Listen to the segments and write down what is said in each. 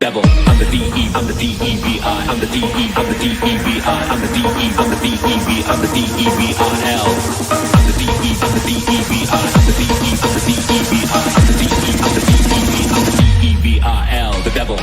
devil. I'm the D-E, I'm the D-E-V-I, I'm the D-E, I'm the D-E-V-I, I'm the D-E, I'm the D-E-V, I'm the D-E-V-I-L. I'm the D-E, I'm the D-E-V-I, I'm the D-E, I'm the D-E-V-I, I'm the D-E, I'm the D-E-V, I'm the D-E-V-I-L, the devil.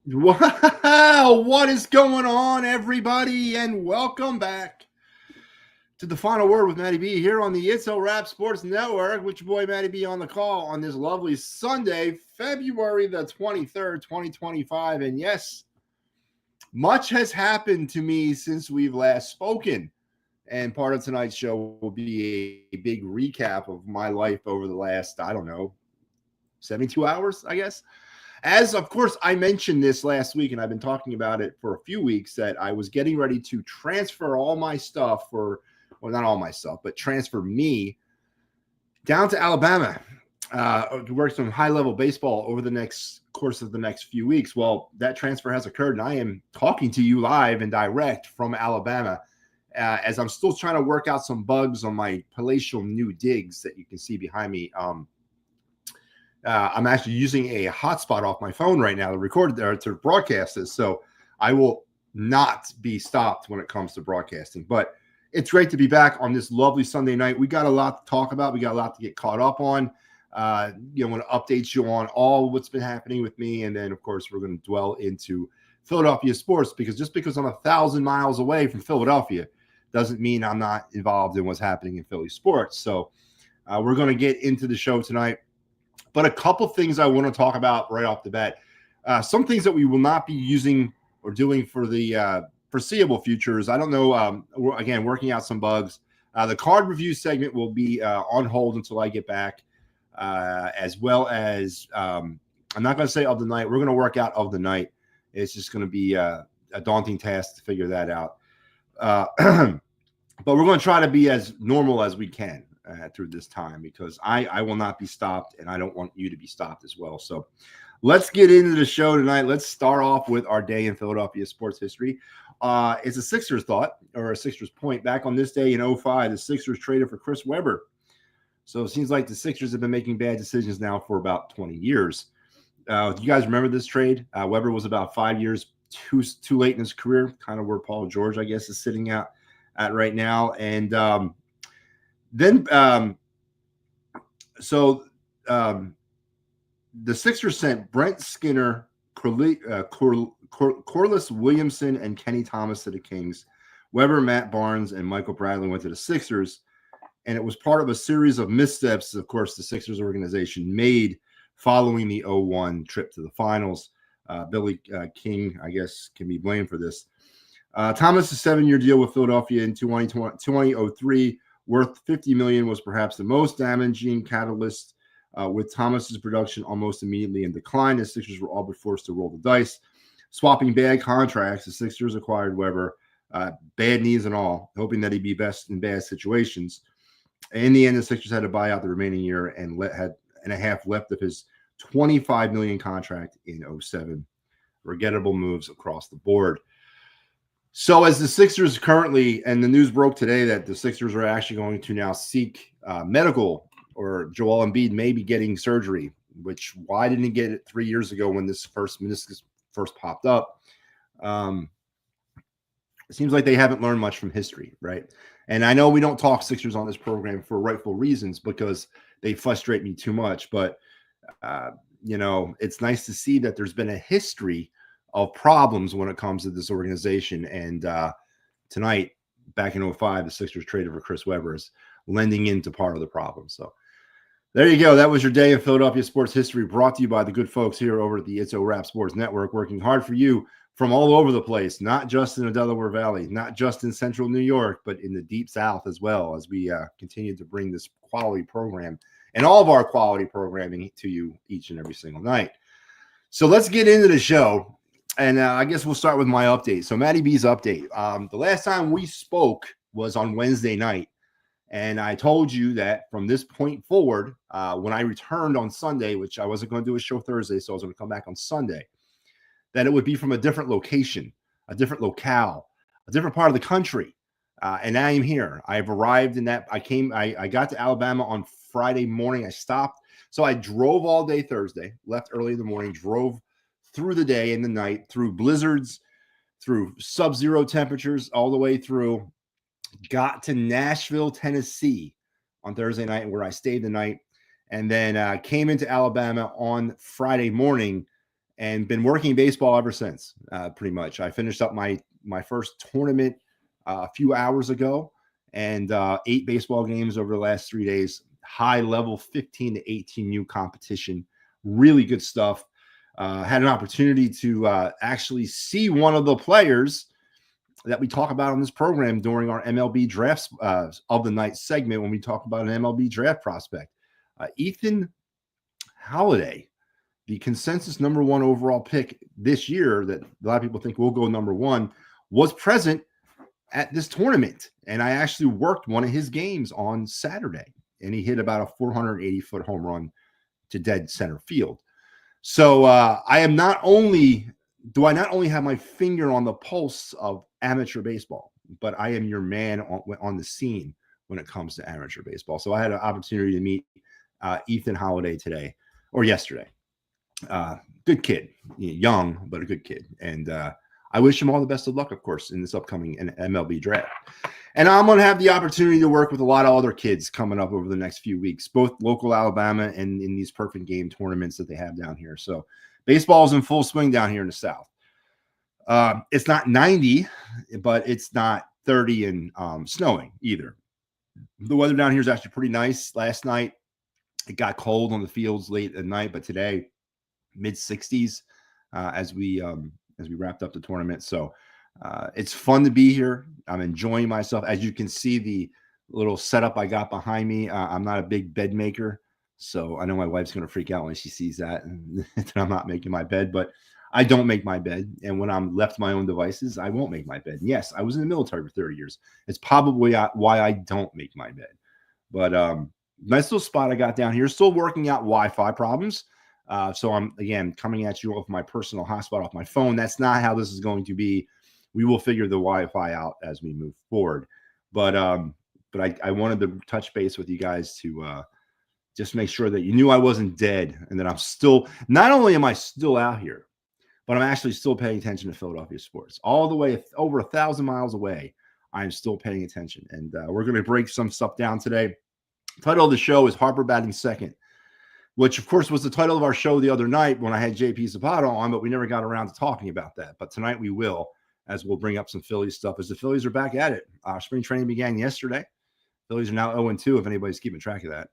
Wow, what is going on, everybody, and welcome back to the Final Word with MattyB here on the It's a Wrap Sports Network, with your boy MattyB on the call on this lovely Sunday, February the 23rd, 2025. And yes, much has happened to me since we've last spoken, and part of tonight's show will be a big recap of my life over the last, 72 hours, I guess. As, of course, I mentioned this last week, and I've been talking about it for a few weeks, that I was getting ready to transfer all my stuff not all my stuff, but transfer me down to Alabama to work some high-level baseball over the course of the next few weeks. Well, that transfer has occurred, and I am talking to you live and direct from Alabama as I'm still trying to work out some bugs on my palatial new digs that you can see behind me. I'm actually using a hotspot off my phone right now to record or to broadcast this, so I will not be stopped when it comes to broadcasting. But it's great to be back on this lovely Sunday night. We got a lot to talk about. We got a lot to get caught up on. Want to update you on all what's been happening with me, and then of course we're going to dwell into Philadelphia sports, because just because I'm 1,000 miles away from Philadelphia doesn't mean I'm not involved in what's happening in Philly sports. So we're going to get into the show tonight. But a couple things I want to talk about right off the bat. Some things that we will not be using or doing for the foreseeable futures. I don't know. Again, working out some bugs. The card review segment will be on hold until I get back, as well as I'm not going to say of the night. We're going to work out of the night. It's just going to be a daunting task to figure that out. But we're going to try to be as normal as we can through this time, because I will not be stopped, and I don't want you to be stopped as well. So let's get into the show tonight. Let's start off with our day in Philadelphia sports history. It's a Sixers thought, or a Sixers point. Back on this day in 2005, the Sixers traded for Chris Webber. So it seems like the Sixers have been making bad decisions now for about 20 years. Do you guys remember this trade? Webber was about 5 years too late in his career, kind of where Paul George, I guess, is sitting at right now. And Then the Sixers sent Brent Skinner, Corliss Williamson, and Kenny Thomas to the Kings. Webber, Matt Barnes, and Michael Bradley went to the Sixers. And it was part of a series of missteps, of course, the Sixers organization made following the 2001 trip to the finals. Billy King, I guess, can be blamed for this. Thomas' 7-year deal with Philadelphia in 2003, worth $50 million, was perhaps the most damaging catalyst, with Thomas's production almost immediately in decline. The Sixers were all but forced to roll the dice. Swapping bad contracts, the Sixers acquired Webber, bad knees and all, hoping that he'd be best in bad situations. In the end, the Sixers had to buy out the remaining year and had and a half left of his $25 million contract in 2007. Regrettable moves across the board. So as the Sixers currently, and the news broke today that the Sixers are actually going to now seek medical, or Joel Embiid may be getting surgery, which why didn't he get it 3 years ago when this first meniscus first popped up? It seems like they haven't learned much from history, right? And I know we don't talk Sixers on this program for rightful reasons, because they frustrate me too much. But, it's nice to see that there's been a history of problems when it comes to this organization. And tonight, back in 05, the Sixers traded for Chris Webber, is lending into part of the problem. So there you go. That was your day in Philadelphia sports history, brought to you by the good folks here over at the It's a Wrap Sports Network, working hard for you from all over the place, not just in the Delaware Valley, not just in central New York, but in the deep South as well, as we continue to bring this quality program and all of our quality programming to you each and every single night. So let's get into the show. And I guess we'll start with my update. So MattyB's update. The last time we spoke was on Wednesday night. And I told you that from this point forward, when I returned on Sunday, which I wasn't going to do a show Thursday, so I was going to come back on Sunday, that it would be from a different location, a different locale, a different part of the country. And I am here. I've arrived in that. I got to Alabama on Friday morning. I stopped. So I drove all day Thursday, left early in the morning, drove through the day and the night, through blizzards, through sub-zero temperatures, all the way through. Got to Nashville, Tennessee on Thursday night, where I stayed the night, and then came into Alabama on Friday morning and been working baseball ever since, pretty much. I finished up my first tournament a few hours ago, and 8 baseball games over the last 3 days. High level 15 to 18U competition. Really good stuff. Had an opportunity to actually see one of the players that we talk about on this program during our MLB drafts of the night segment, when we talk about an MLB draft prospect. Ethan Holiday, the consensus #1 overall pick this year that a lot of people think will go #1, was present at this tournament. And I actually worked one of his games on Saturday, and he hit about a 480-foot home run to dead center field. So I not only have my finger on the pulse of amateur baseball, but I am your man on the scene when it comes to amateur baseball. So I had an opportunity to meet Ethan Holiday today or yesterday. Good kid, young, but a good kid. And I wish him all the best of luck, of course, in this upcoming MLB draft. And I'm going to have the opportunity to work with a lot of other kids coming up over the next few weeks, both local Alabama and in these perfect game tournaments that they have down here. So baseball is in full swing down here in the South. It's not 90, but it's not 30 and snowing either. The weather down here is actually pretty nice. Last night, it got cold on the fields late at night, but today, mid-60s as we wrapped up the tournament. So it's fun to be here. I'm enjoying myself. As you can see, the little setup I got behind me, I'm not a big bed maker. So I know my wife's going to freak out when she sees that, and that I'm not making my bed, but I don't make my bed. And when I'm left to my own devices, I won't make my bed. And yes, I was in the military for 30 years. It's probably why I don't make my bed. But nice little spot I got down here. Still working out Wi-Fi problems. So I'm, again, coming at you off my personal hotspot off my phone. That's not how this is going to be. We will figure the Wi-Fi out as we move forward. But I wanted to touch base with you guys to just make sure that you knew I wasn't dead, and that I'm still, not only am I still out here, but I'm actually still paying attention to Philadelphia sports. All the way over 1,000 miles away, I'm still paying attention. And we're going to break some stuff down today. The title of the show is Harper batting second, which, of course, was the title of our show the other night when I had JP Zapata on, but we never got around to talking about that. But tonight we will, as we'll bring up some Phillies stuff, as the Phillies are back at it. Spring training began yesterday. Phillies are now 0-2, if anybody's keeping track of that.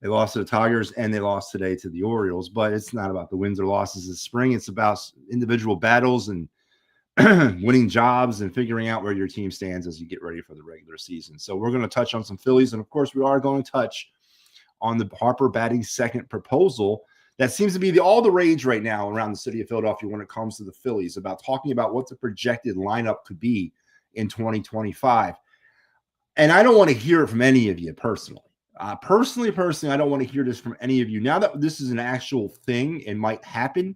They lost to the Tigers, and they lost today to the Orioles. But it's not about the wins or losses this spring. It's about individual battles and winning jobs and figuring out where your team stands as you get ready for the regular season. So we're going to touch on some Phillies, and, of course, we are going to touch on the Harper batting second proposal that seems to be all the rage right now around the city of Philadelphia when it comes to the Phillies, about talking about what the projected lineup could be in 2025. And I don't want to hear it from any of you personally. Personally, I don't want to hear this from any of you. Now that this is an actual thing and might happen,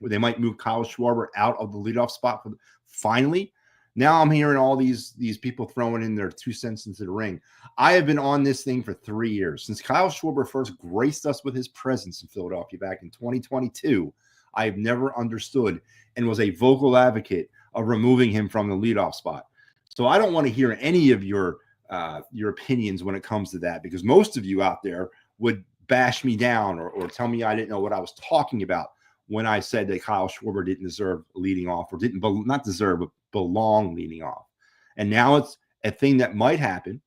where they might move Kyle Schwarber out of the leadoff spot finally, now I'm hearing all these people throwing in their 2 cents into the ring. I have been on this thing for 3 years. Since Kyle Schwarber first graced us with his presence in Philadelphia back in 2022, I have never understood and was a vocal advocate of removing him from the leadoff spot. So I don't want to hear any of your opinions when it comes to that, because most of you out there would bash me down or tell me I didn't know what I was talking about when I said that Kyle Schwarber didn't deserve leading off, or didn't not deserve, but belong leading off. And now a thing that might happen.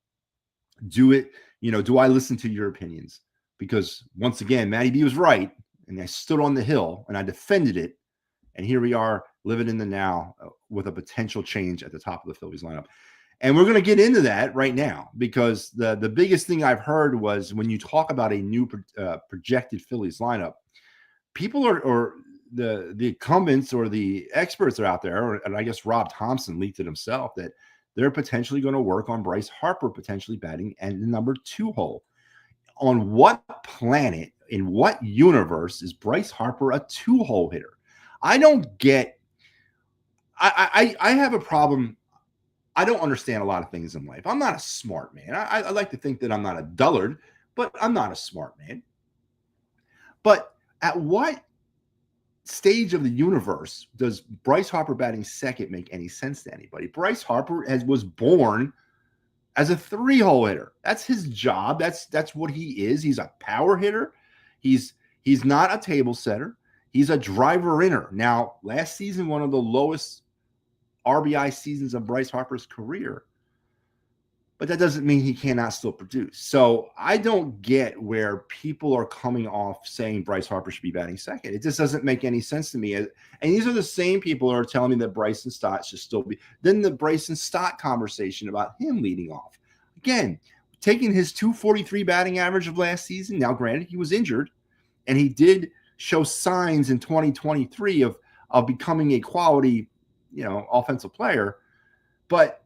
Do it, do I listen to your opinions? Because once again, MattyB was right, and I stood on the hill and I defended it. And here we are living in the now with a potential change at the top of the Phillies lineup. And we're going to get into that right now, because the biggest thing I've heard was when you talk about a new projected Phillies lineup, people or the incumbents or the experts are out there, and I guess Rob Thompson leaked it himself, that they're potentially going to work on Bryce Harper potentially batting and the number 2 hole. On what planet, in what universe is Bryce Harper a 2-hole hitter? I don't get. I have a problem. I don't understand a lot of things in life. I'm not a smart man. I like to think that I'm not a dullard, but I'm not a smart man. But at what stage of the universe does Bryce Harper batting second make any sense to anybody? Bryce Harper was born as a 3-hole hitter. That's his job. That's what he is. He's a power hitter. He's not a table setter. He's a driver inner. Now, last season, one of the lowest RBI seasons of Bryce Harper's career. But that doesn't mean he cannot still produce. So I don't get where people are coming off saying Bryce Harper should be batting second. It just doesn't make any sense to me. And these are the same people who are telling me that Bryson Stott should still be. Then the Bryson Stott conversation about him leading off. Again, taking his 243 batting average of last season. Now, granted, he was injured, and he did show signs in 2023 of becoming a quality, offensive player. But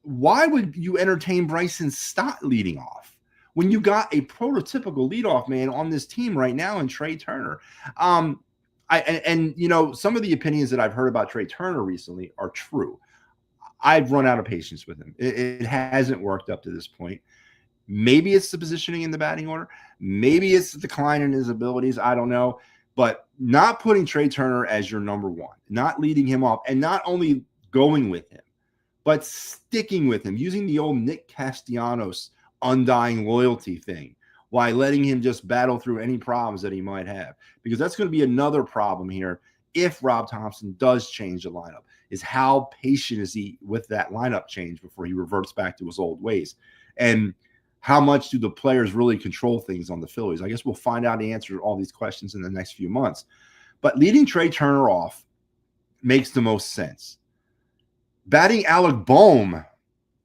why would you entertain Bryson Stott leading off when you got a prototypical leadoff man on this team right now in Trey Turner? Some of the opinions that I've heard about Trey Turner recently are true. I've run out of patience with him. It hasn't worked up to this point. Maybe it's the positioning in the batting order. Maybe it's the decline in his abilities. I don't know. But not putting Trey Turner as your number 1, not leading him off, and not only going with him, but sticking with him, using the old Nick Castellanos undying loyalty thing, while letting him just battle through any problems that he might have. Because that's going to be another problem here if Rob Thompson does change the lineup, is how patient is he with that lineup change before he reverts back to his old ways. And how much do the players really control things on the Phillies? I guess we'll find out the answer to all these questions in the next few months. But leading Trey Turner off makes the most sense. Batting Alec Boehm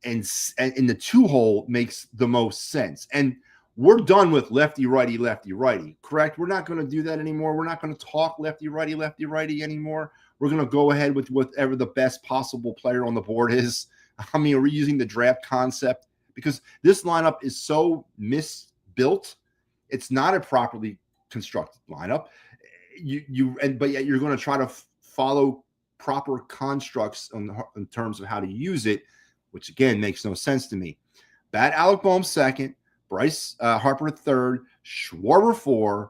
and in the 2-hole makes the most sense. And we're done with lefty-righty, lefty-righty, correct? We're not going to do that anymore. We're not going to talk lefty-righty, lefty-righty anymore. We're going to go ahead with whatever the best possible player on the board is. I mean, we're using the draft concept, because this lineup is so misbuilt. It's not a properly constructed lineup. But yet you're going to try to follow proper constructs in terms of how to use it, which again makes no sense to me. Bat Alec Boehm second, Bryce Harper third, Schwarber 4,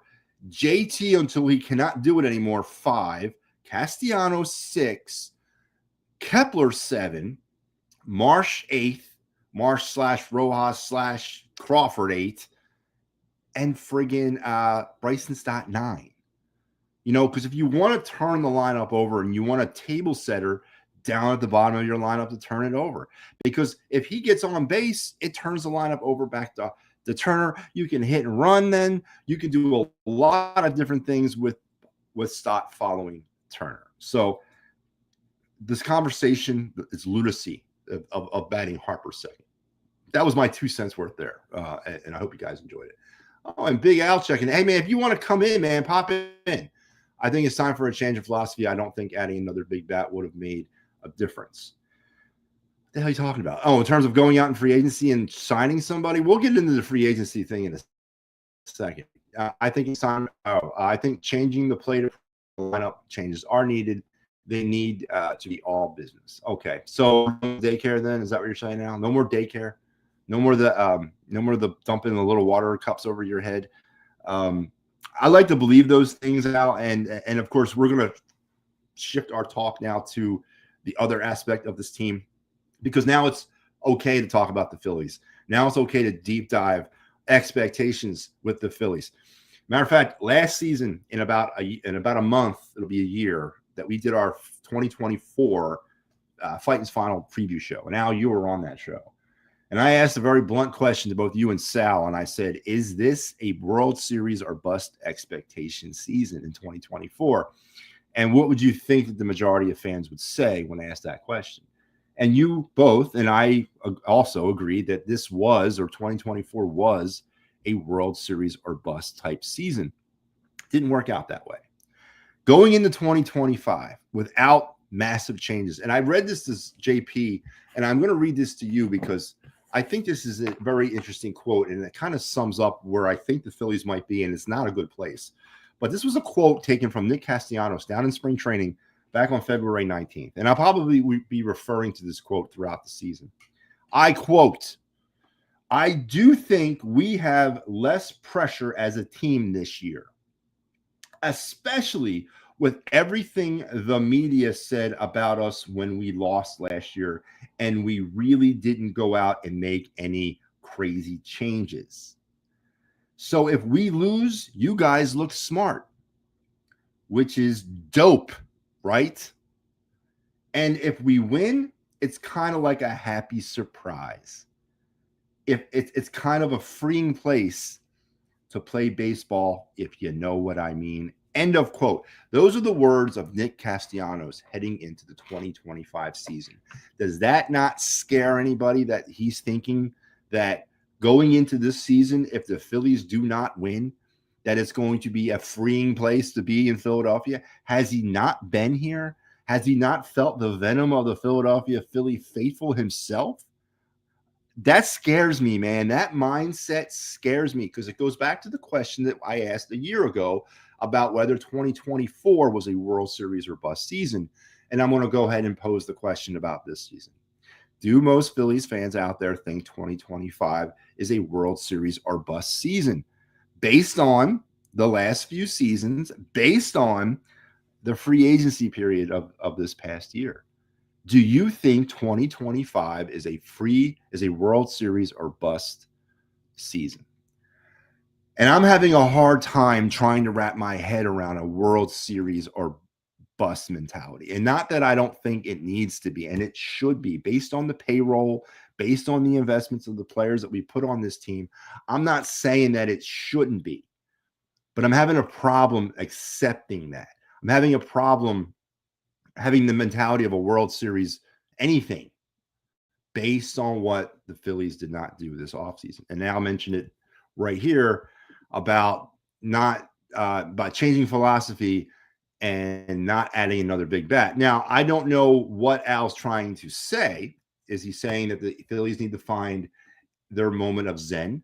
JT until he cannot do it anymore 5, Castellanos 6, Kepler 7, Marsh 8th, Marsh/Rojas/Crawford 8, and friggin' Bryson Stott 9. Because if you want to turn the lineup over and you want a table setter down at the bottom of your lineup to turn it over, because if he gets on base, it turns the lineup over back to Turner. You can hit and run. Then you can do a lot of different things with Stott following Turner. So this conversation is lunacy of batting Harper second. That was my 2 cents worth there, and I hope you guys enjoyed it. Oh, and Big Al checking. Hey, man, if you want to come in, man, pop in. I think it's time for a change of philosophy. I don't think adding another big bat would have made a difference. What the hell are you talking about? Oh, in terms of going out in free agency and signing somebody? We'll get into the free agency thing in a second. I think it's time. I think changing the plate lineup changes are needed. They need to be all business. Okay, so daycare then, is that what you're saying now? No more daycare, no more the dumping the little water cups over your head. I like to believe those things out, and of course we're gonna shift our talk now to the other aspect of this team, because now it's okay to talk about the Phillies. Now it's okay to deep dive expectations with the Phillies. Matter of fact, last season in about a month, it'll be a year that we did our 2024 Fighting's Final preview show. And Al, you were on that show. And I asked a very blunt question to both you and Sal, and I said, is this a World Series or bust expectation season in 2024? And what would you think that the majority of fans would say when asked that question? And you both, and I also agreed that this was, or 2024 was, a World Series or bust type season. Didn't work out that way. Going into 2025 without massive changes, and I read this to JP, and I'm going to read this to you because I think this is a very interesting quote, and it kind of sums up where I think the Phillies might be, and it's not a good place. But this was a quote taken from Nick Castellanos down in spring training back on February 19th. And I'll probably be referring to this quote throughout the season. I quote, "I do think we have less pressure as a team this year, especially with everything the media said about us when we lost last year, and we really didn't go out and make any crazy changes. So if we lose, you guys look smart, which is dope, right? And if we win, it's kind of like a happy surprise. If it's kind of a freeing place to play baseball, if you know what I mean." End of quote. Those are the words of Nick Castellanos heading into the 2025 season. Does that not scare anybody that he's thinking that going into this season, if the Phillies do not win, that it's going to be a freeing place to be in Philadelphia? Has he not been here? Has he not felt the venom of the Philadelphia Philly faithful himself? That scares me, man. That mindset scares me because it goes back to the question that I asked a year ago about whether 2024 was a World Series or bust season. And I'm going to go ahead and pose the question about this season. Do most Phillies fans out there think 2025 is a World Series or bust season based on the last few seasons, based on the free agency period of this past year? Do you think 2025 is a World Series or bust season? And I'm having a hard time trying to wrap my head around a World Series or bust mentality. And not that I don't think it needs to be, and it should be based on the payroll, based on the investments of the players that we put on this team. I'm not saying that it shouldn't be, but I'm having a problem accepting that. I'm having a problem having the mentality of a World Series, anything, based on what the Phillies did not do this offseason. And now I'll mention it right here about not by changing philosophy and not adding another big bat. Now, I don't know what Al's trying to say. Is he saying that the Phillies need to find their moment of zen?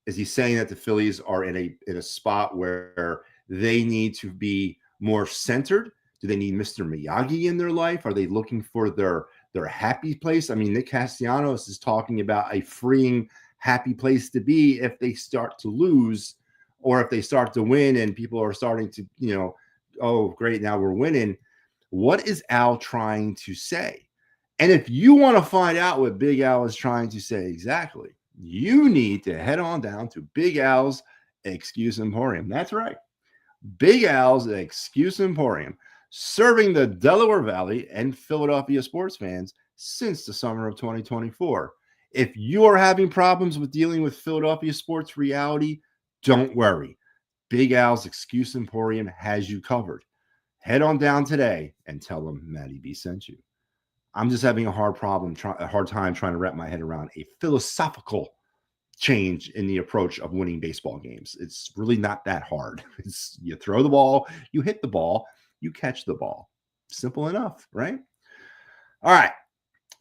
Is he saying that the Phillies are in a spot where they need to be more centered? Do they need Mr. Miyagi in their life? Are they looking for their happy place? I mean, Nick Castellanos is talking about a freeing, happy place to be if they start to lose, or if they start to win and people are starting to, oh, great, now we're winning. What is Al trying to say? And if you want to find out what Big Al is trying to say exactly, you need to head on down to Big Al's Excuse Emporium. That's right. Big Al's Excuse Emporium, serving the Delaware Valley and Philadelphia sports fans since the summer of 2024. If you are having problems with dealing with Philadelphia sports reality, don't worry. Big Al's Excuse Emporium has you covered. Head on down today and tell them MattyB sent you. I'm just having a hard time trying to wrap my head around a philosophical change in the approach of winning baseball games. It's really not that hard. It's you throw the ball, you hit the ball, you catch the ball. Simple enough, right? All right.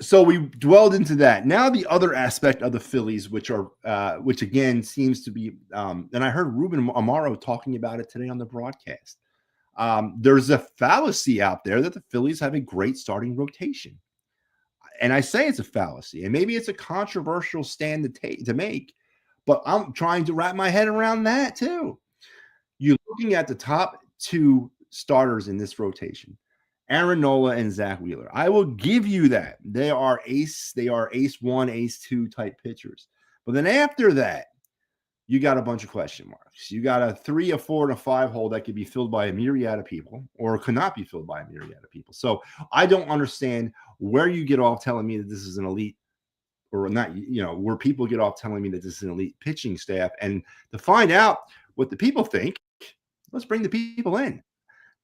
So we dwelled into that. Now the other aspect of the Phillies, which again seems to be, and I heard Ruben Amaro talking about it today on the broadcast. There's a fallacy out there that the Phillies have a great starting rotation. And I say it's a fallacy, and maybe it's a controversial stand to make, but I'm trying to wrap my head around that too. You're looking at the top two starters in this rotation, Aaron Nola and Zach Wheeler. I will give you that. They are ace 1, ace 2 type pitchers. But then after that, you got a bunch of question marks. You got a 3, a 4, and a 5 hole that could be filled by a myriad of people, or could not be filled by a myriad of people. So I don't understand where you get off telling me that this is an elite or not, where people get off telling me that this is an elite pitching staff. And to find out what the people think, let's bring the people in.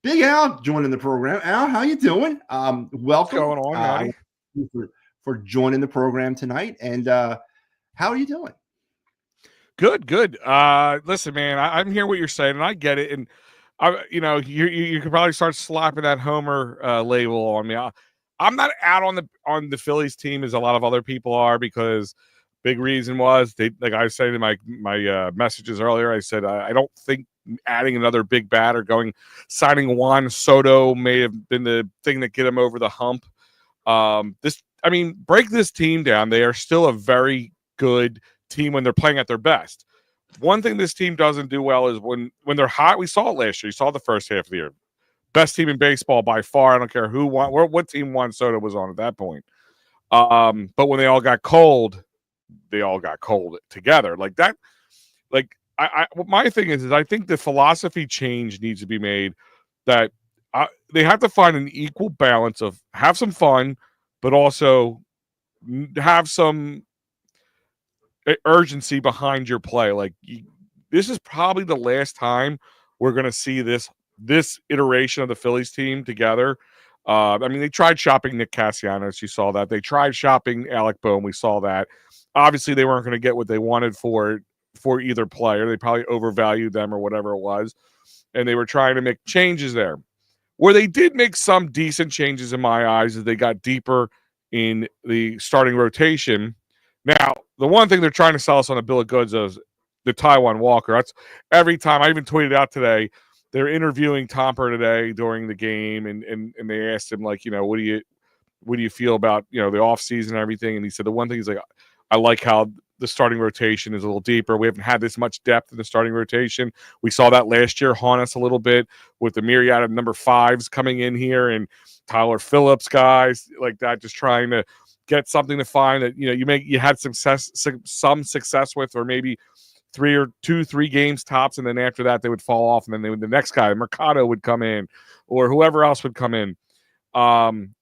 Big Al joining the program. Al, how you doing? Welcome. What's going on, Matty? For joining the program tonight. And how are you doing? Good. Listen, man, I'm hearing what you're saying, and I get it. And you could probably start slapping that Homer label on me. I'm not out on the Phillies team as a lot of other people are, because big reason was they, like I said in my messages earlier, I said I don't think adding another big bat or signing Juan Soto may have been the thing that get him over the hump. Break this team down. They are still a very good team when they're playing at their best. One thing this team doesn't do well is when they're hot. We saw it last year. You saw the first half of the year. Best team in baseball by far. I don't care who won, what team Juan Soto was on at that point. But when they all got cold together like that. My thing is I think the philosophy change needs to be made, that they have to find an equal balance of have some fun, but also have some urgency behind your play. This is probably the last time we're going to see this iteration of the Phillies team together. They tried shopping Nick Castellanos. You saw that. They tried shopping Alec Boehm. We saw that. Obviously, they weren't going to get what they wanted for either player. They probably overvalued them or whatever it was. And they were trying to make changes there. Where they did make some decent changes in my eyes is they got deeper in the starting rotation. Now, the one thing they're trying to sell us on a bill of goods is the Taiwan Walker. That's every time. I even tweeted out today, they're interviewing Tomper today during the game, and they asked him, what do you feel about, the offseason and everything? And he said the one thing is I like how the starting rotation is a little deeper. We haven't had this much depth in the starting rotation. We saw that last year haunt us a little bit with the myriad of number 5s coming in here and Tyler Phillips guys like that, just trying to get something to find that, you had some success with, or maybe 3 games tops. And then after that, they would fall off. And then the next guy, Mercado, would come in, or whoever else would come in.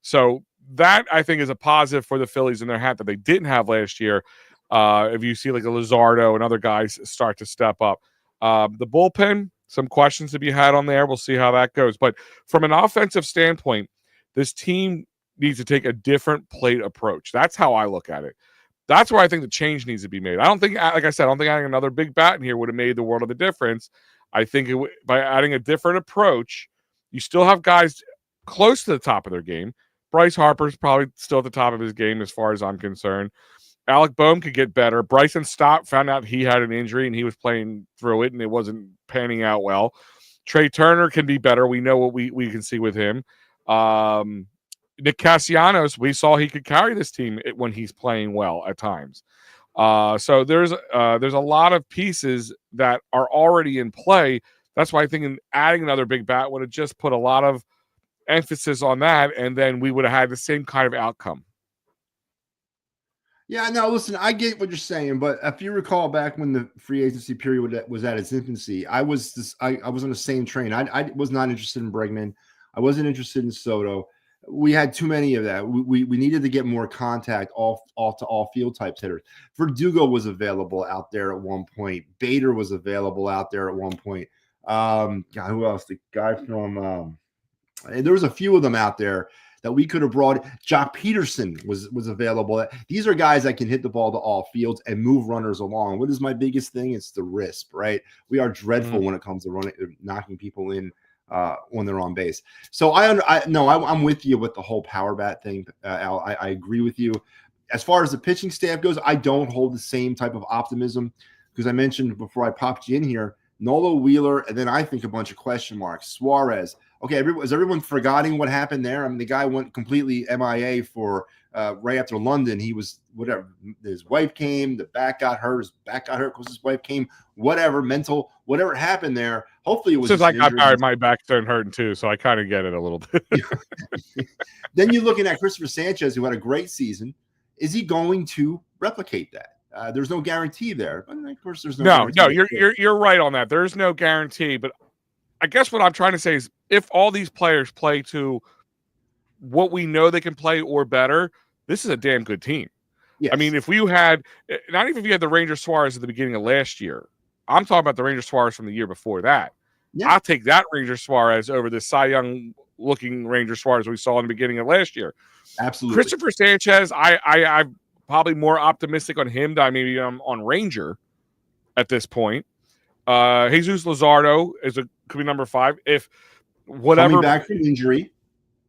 So that I think is a positive for the Phillies in their hat that they didn't have last year. If you see like a Luzardo and other guys start to step up. The bullpen, some questions to be had on there. We'll see how that goes. But from an offensive standpoint, this team needs to take a different plate approach. That's how I look at it. That's where I think the change needs to be made. I don't think, like I said, I don't think adding another big bat in here would have made the world of a difference. I think by adding a different approach, you still have guys close to the top of their game. Bryce Harper's probably still at the top of his game as far as I'm concerned. Alec Boehm could get better. Bryson Stott found out he had an injury and he was playing through it and it wasn't panning out well. Trey Turner can be better. We know what we can see with him. Nick Castellanos, we saw he could carry this team when he's playing well at times. So there's a lot of pieces that are already in play. That's why I think adding another big bat would have just put a lot of emphasis on that, and then we would have had the same kind of outcome. Yeah, no, listen, I get what you're saying, but if you recall back when the free agency period was at its infancy, I was on the same train. I was not interested in Bregman. I wasn't interested in Soto. We had too many of that. We needed to get more contact off to all field types hitters. Verdugo was available out there at one point. Bader was available out there at one point. God, who else? The guy from and there was a few of them out there that we could have brought. Jock Peterson was available. These are guys that can hit the ball to all fields and move runners along. What is my biggest thing? It's the RISP, right? We are dreadful when it comes to knocking people in when they're on base. So I'm with you with the whole power bat thing, Al. I agree with you. As far as the pitching staff goes, I don't hold the same type of optimism because I mentioned before I popped you in here, Nolo Wheeler, and then I think a bunch of question marks. Suarez. Okay, is everyone forgetting what happened there? I mean, the guy went completely MIA for right after London. He was whatever. His wife came. The back got hurt. His back got hurt because his wife came. Whatever happened there. Hopefully, it was. Since I got married, my back started hurting too, so I kind of get it a little bit. Then you're looking at Christopher Sanchez, who had a great season. Is he going to replicate that? There's no guarantee there, but of course, there's no. No. You're right on that. There's no guarantee, but I guess what I'm trying to say is if all these players play to what we know they can play or better, this is a damn good team. Yes. I mean, if you had, not even if you had the Ranger Suarez at the beginning of last year, I'm talking about the Ranger Suarez from the year before that. Yeah. I'll take that Ranger Suarez over the Cy Young looking Ranger Suarez we saw in the beginning of last year. Absolutely. Christopher Sanchez, I'm probably more optimistic on him than maybe I'm on Ranger at this point. Jesus Luzardo could be number 5. If whatever coming back from injury.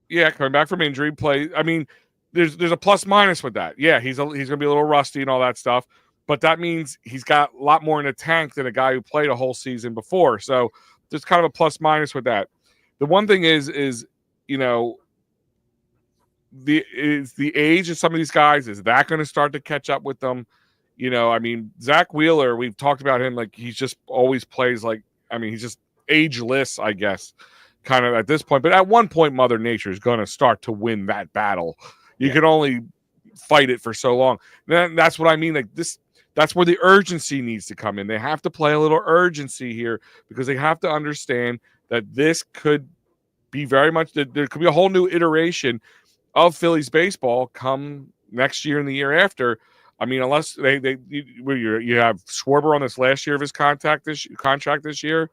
Yeah, coming back from injury, play. I mean, there's a plus minus with that. Yeah, he's going to be a little rusty and all that stuff, but that means he's got a lot more in the tank than a guy who played a whole season before. So there's kind of a plus minus with that. The one thing is the age of some of these guys. Is that going to start to catch up with them? I mean, Zach Wheeler, we've talked about him like he's just always plays like, I mean, he's just ageless, I guess, kind of at this point. But at one point, Mother Nature is going to start to win that battle. You can only fight it for so long. Then that's what I mean. Like that's where the urgency needs to come in. They have to play a little urgency here because they have to understand that this could be very much, there could be a whole new iteration of Phillies baseball come next year and the year after. I mean, unless you have Schwarber on this last year of his contract this year.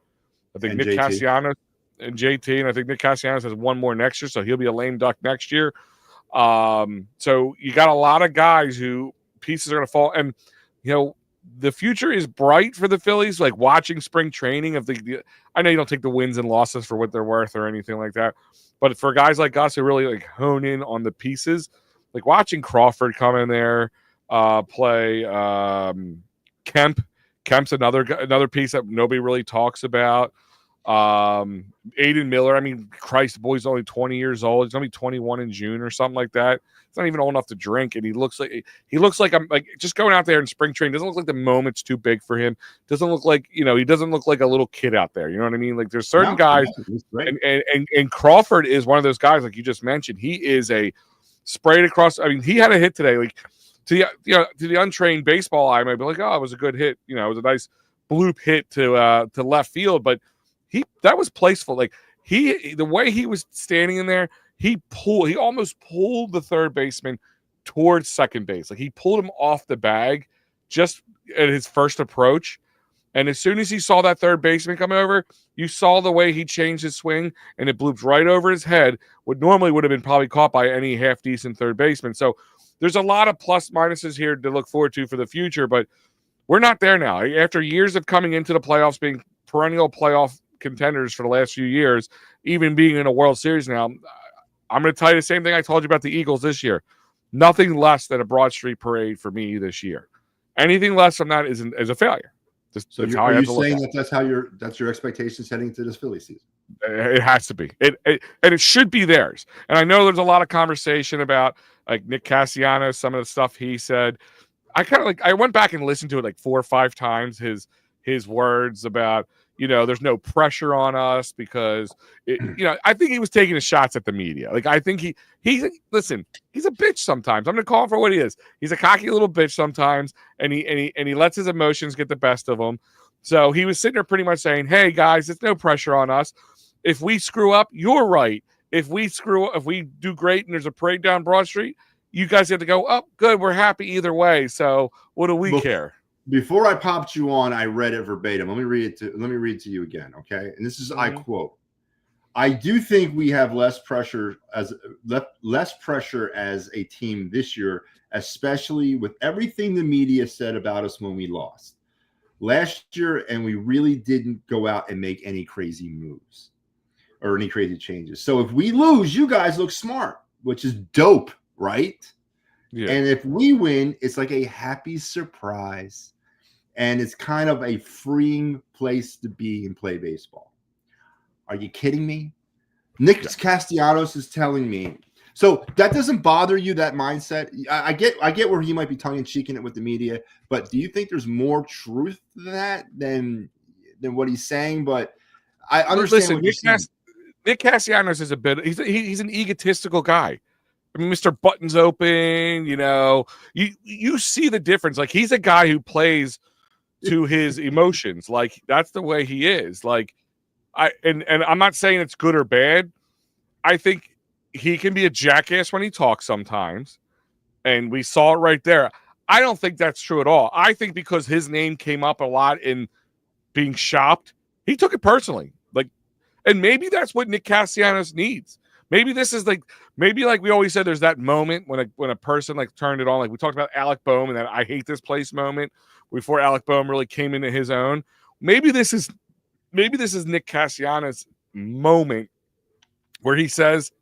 I think Nick Castellanos and JT, and I think Nick Castellanos has one more next year, so he'll be a lame duck next year. So you got a lot of guys who pieces are going to fall, and the future is bright for the Phillies. Like watching spring training I know you don't take the wins and losses for what they're worth or anything like that, but for guys like us who really like hone in on the pieces, like watching Crawford come in there. Play Kemp's another piece that nobody really talks about. Aiden Miller, I mean, Christ, the boy's only 20 years old. He's gonna be 21 in June or something like that. He's not even old enough to drink, and he looks like I'm like just going out there in spring training. Doesn't look like the moment's too big for him. Doesn't look like he doesn't look like a little kid out there. You know what I mean? Like there's certain guys, and Crawford is one of those guys like you just mentioned. He is a sprayed across. I mean, he had a hit today, like. To the untrained baseball eye, might be like, oh, it was a good hit. It was a nice bloop hit to left field, but that was placeful. Like the way he was standing in there, he almost pulled the third baseman towards second base. Like he pulled him off the bag just at his first approach. And as soon as he saw that third baseman coming over, you saw the way he changed his swing, and it blooped right over his head. What normally would have been probably caught by any half decent third baseman. So there's a lot of plus minuses here to look forward to for the future, but we're not there now. After years of coming into the playoffs, being perennial playoff contenders for the last few years, even being in a World Series now, I'm going to tell you the same thing I told you about the Eagles this year. Nothing less than a Broad Street parade for me this year. Anything less than that is a failure. So are you saying that that's your expectations heading to this Philly season? It has to be. And it should be theirs. And I know there's a lot of conversation about like Nick Castellanos, some of the stuff he said. I went back and listened to it like 4 or 5 times, his words about, there's no pressure on us because I think he was taking his shots at the media. Like I think listen, he's a bitch sometimes. I'm gonna call him for what he is. He's a cocky little bitch sometimes, and he lets his emotions get the best of him. So he was sitting there pretty much saying, hey guys, there's no pressure on us. If we screw up, you're right. If we do great and there's a parade down Broad Street, you guys have to go, oh, good, we're happy either way. So what do we care? Before I popped you on, I read it verbatim. Let me read it to you again, okay? And this is I quote: "I do think we have less pressure as a team this year, especially with everything the media said about us when we lost last year, and we really didn't go out and make any crazy moves or any crazy changes. So if we lose, you guys look smart, which is dope, right? Yeah. And if we win, it's like a happy surprise. And it's kind of a freeing place to be and play baseball." Are you kidding me? Nick Castellanos is telling me. So that doesn't bother you, that mindset? I get where he might be tongue-in-cheeking it with the media, but do you think there's more truth to that than what he's saying? But I understand. Listen, Nick Castellanos is he's an egotistical guy. I mean, Mr. Buttons Open, you see the difference. Like he's a guy who plays to his emotions. Like that's the way he is. Like I'm not saying it's good or bad. I think he can be a jackass when he talks sometimes, and we saw it right there. I don't think that's true at all. I think because his name came up a lot in being shopped, he took it personally. Like, and maybe that's what Nick Castellanos needs. Maybe this is maybe we always said, there's that moment when a person like turned it on. Like we talked about Alec Boehm and that I hate this place moment before Alec Boehm really came into his own. Maybe this is Nick Castellanos' moment where he says,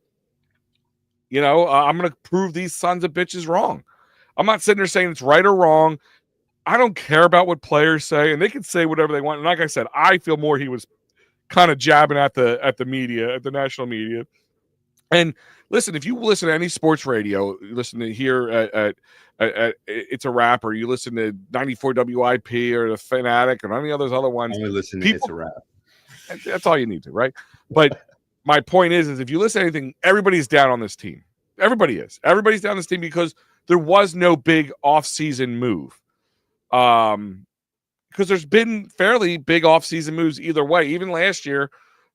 I'm going to prove these sons of bitches wrong. I'm not sitting there saying it's right or wrong. I don't care about what players say, and they can say whatever they want. And like I said, I feel more he was kind of jabbing at the media, at the national media. And listen, if you listen to any sports radio, you listen to here at It's a Wrap, or you listen to 94 WIP or the Fanatic or any of those other ones. Only listen to It's a Wrap. That's all you need to, right? But my point is if you listen to anything, everybody's down on this team. Everybody is. Everybody's down on this team because there was no big offseason move. Because there's been fairly big offseason moves either way. Even last year,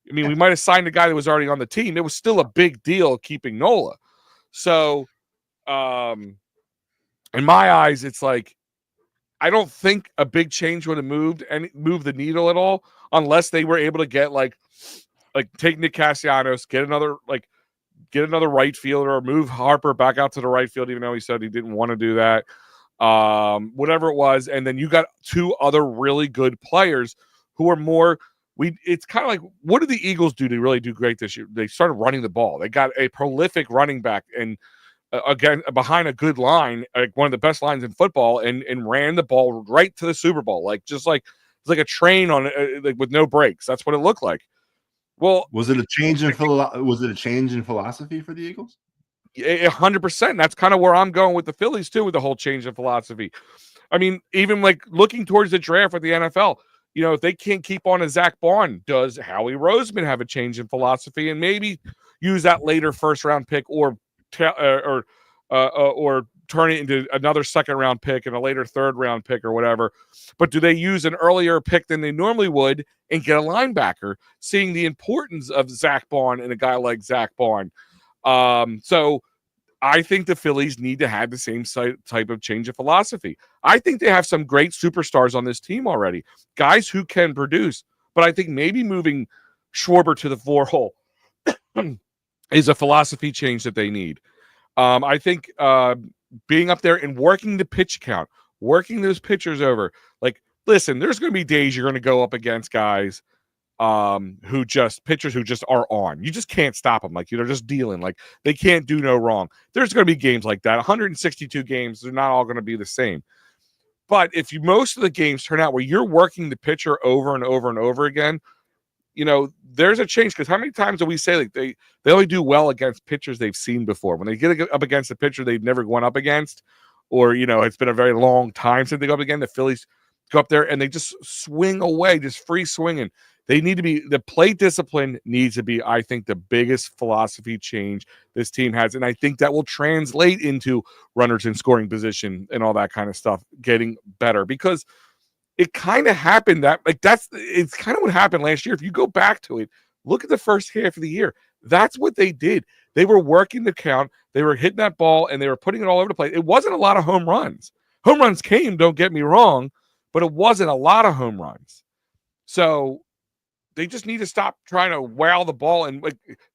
I mean, we might have signed a guy that was already on the team. It was still a big deal keeping Nola. So, in my eyes, it's like I don't think a big change would have moved the needle at all unless they were able to get like take Nick Castellanos, get another right fielder, or move Harper back out to the right field, even though he said he didn't want to do that. Whatever it was, and then you got two other really good players who are more. It's kind of like, what did the Eagles do to really do great this year? They started running the ball. They got a prolific running back, and again behind a good line, like one of the best lines in football, and ran the ball right to the Super Bowl, it's like a train on with no brakes. That's what it looked like. Well, was it a change in philosophy for the Eagles? 100%. That's kind of where I'm going with the Phillies too, with the whole change in philosophy. I mean, even looking towards the draft with the NFL, if they can't keep on a Zach Bond, does Howie Roseman have a change in philosophy and maybe use that later first round pick or turn it into another second round pick and a later third round pick or whatever? But do they use an earlier pick than they normally would and get a linebacker, seeing the importance of Zach Bond and a guy like Zach Bond? So I think the Phillies need to have the same type of change of philosophy. I think they have some great superstars on this team already, guys who can produce, but I think maybe moving Schwarber to the 4 hole is a philosophy change that they need. I think being up there and working the pitch count, working those pitchers over, listen, there's going to be days you're going to go up against guys pitchers who just are on. You just can't stop them. They're just dealing. They can't do no wrong. There's going to be games like that. 162 games, they're not all going to be the same. But if most of the games turn out where you're working the pitcher over and over and over again, there's a change. Because how many times do we say they only do well against pitchers they've seen before? When they get up against a pitcher they've never gone up against, or it's been a very long time since they go up again, the Phillies go up there and they just swing away, just free swinging. They need to be, the plate discipline needs to be, I think, the biggest philosophy change this team has. And I think that will translate into runners in scoring position and all that kind of stuff getting better, because it kind of happened it's kind of what happened last year. If you go back to it, look at the first half of the year. That's what they did. They were working the count. They were hitting that ball and they were putting it all over the place. It wasn't a lot of home runs. Home runs came, don't get me wrong, but it wasn't a lot of home runs. So they just need to stop trying to wow the ball, and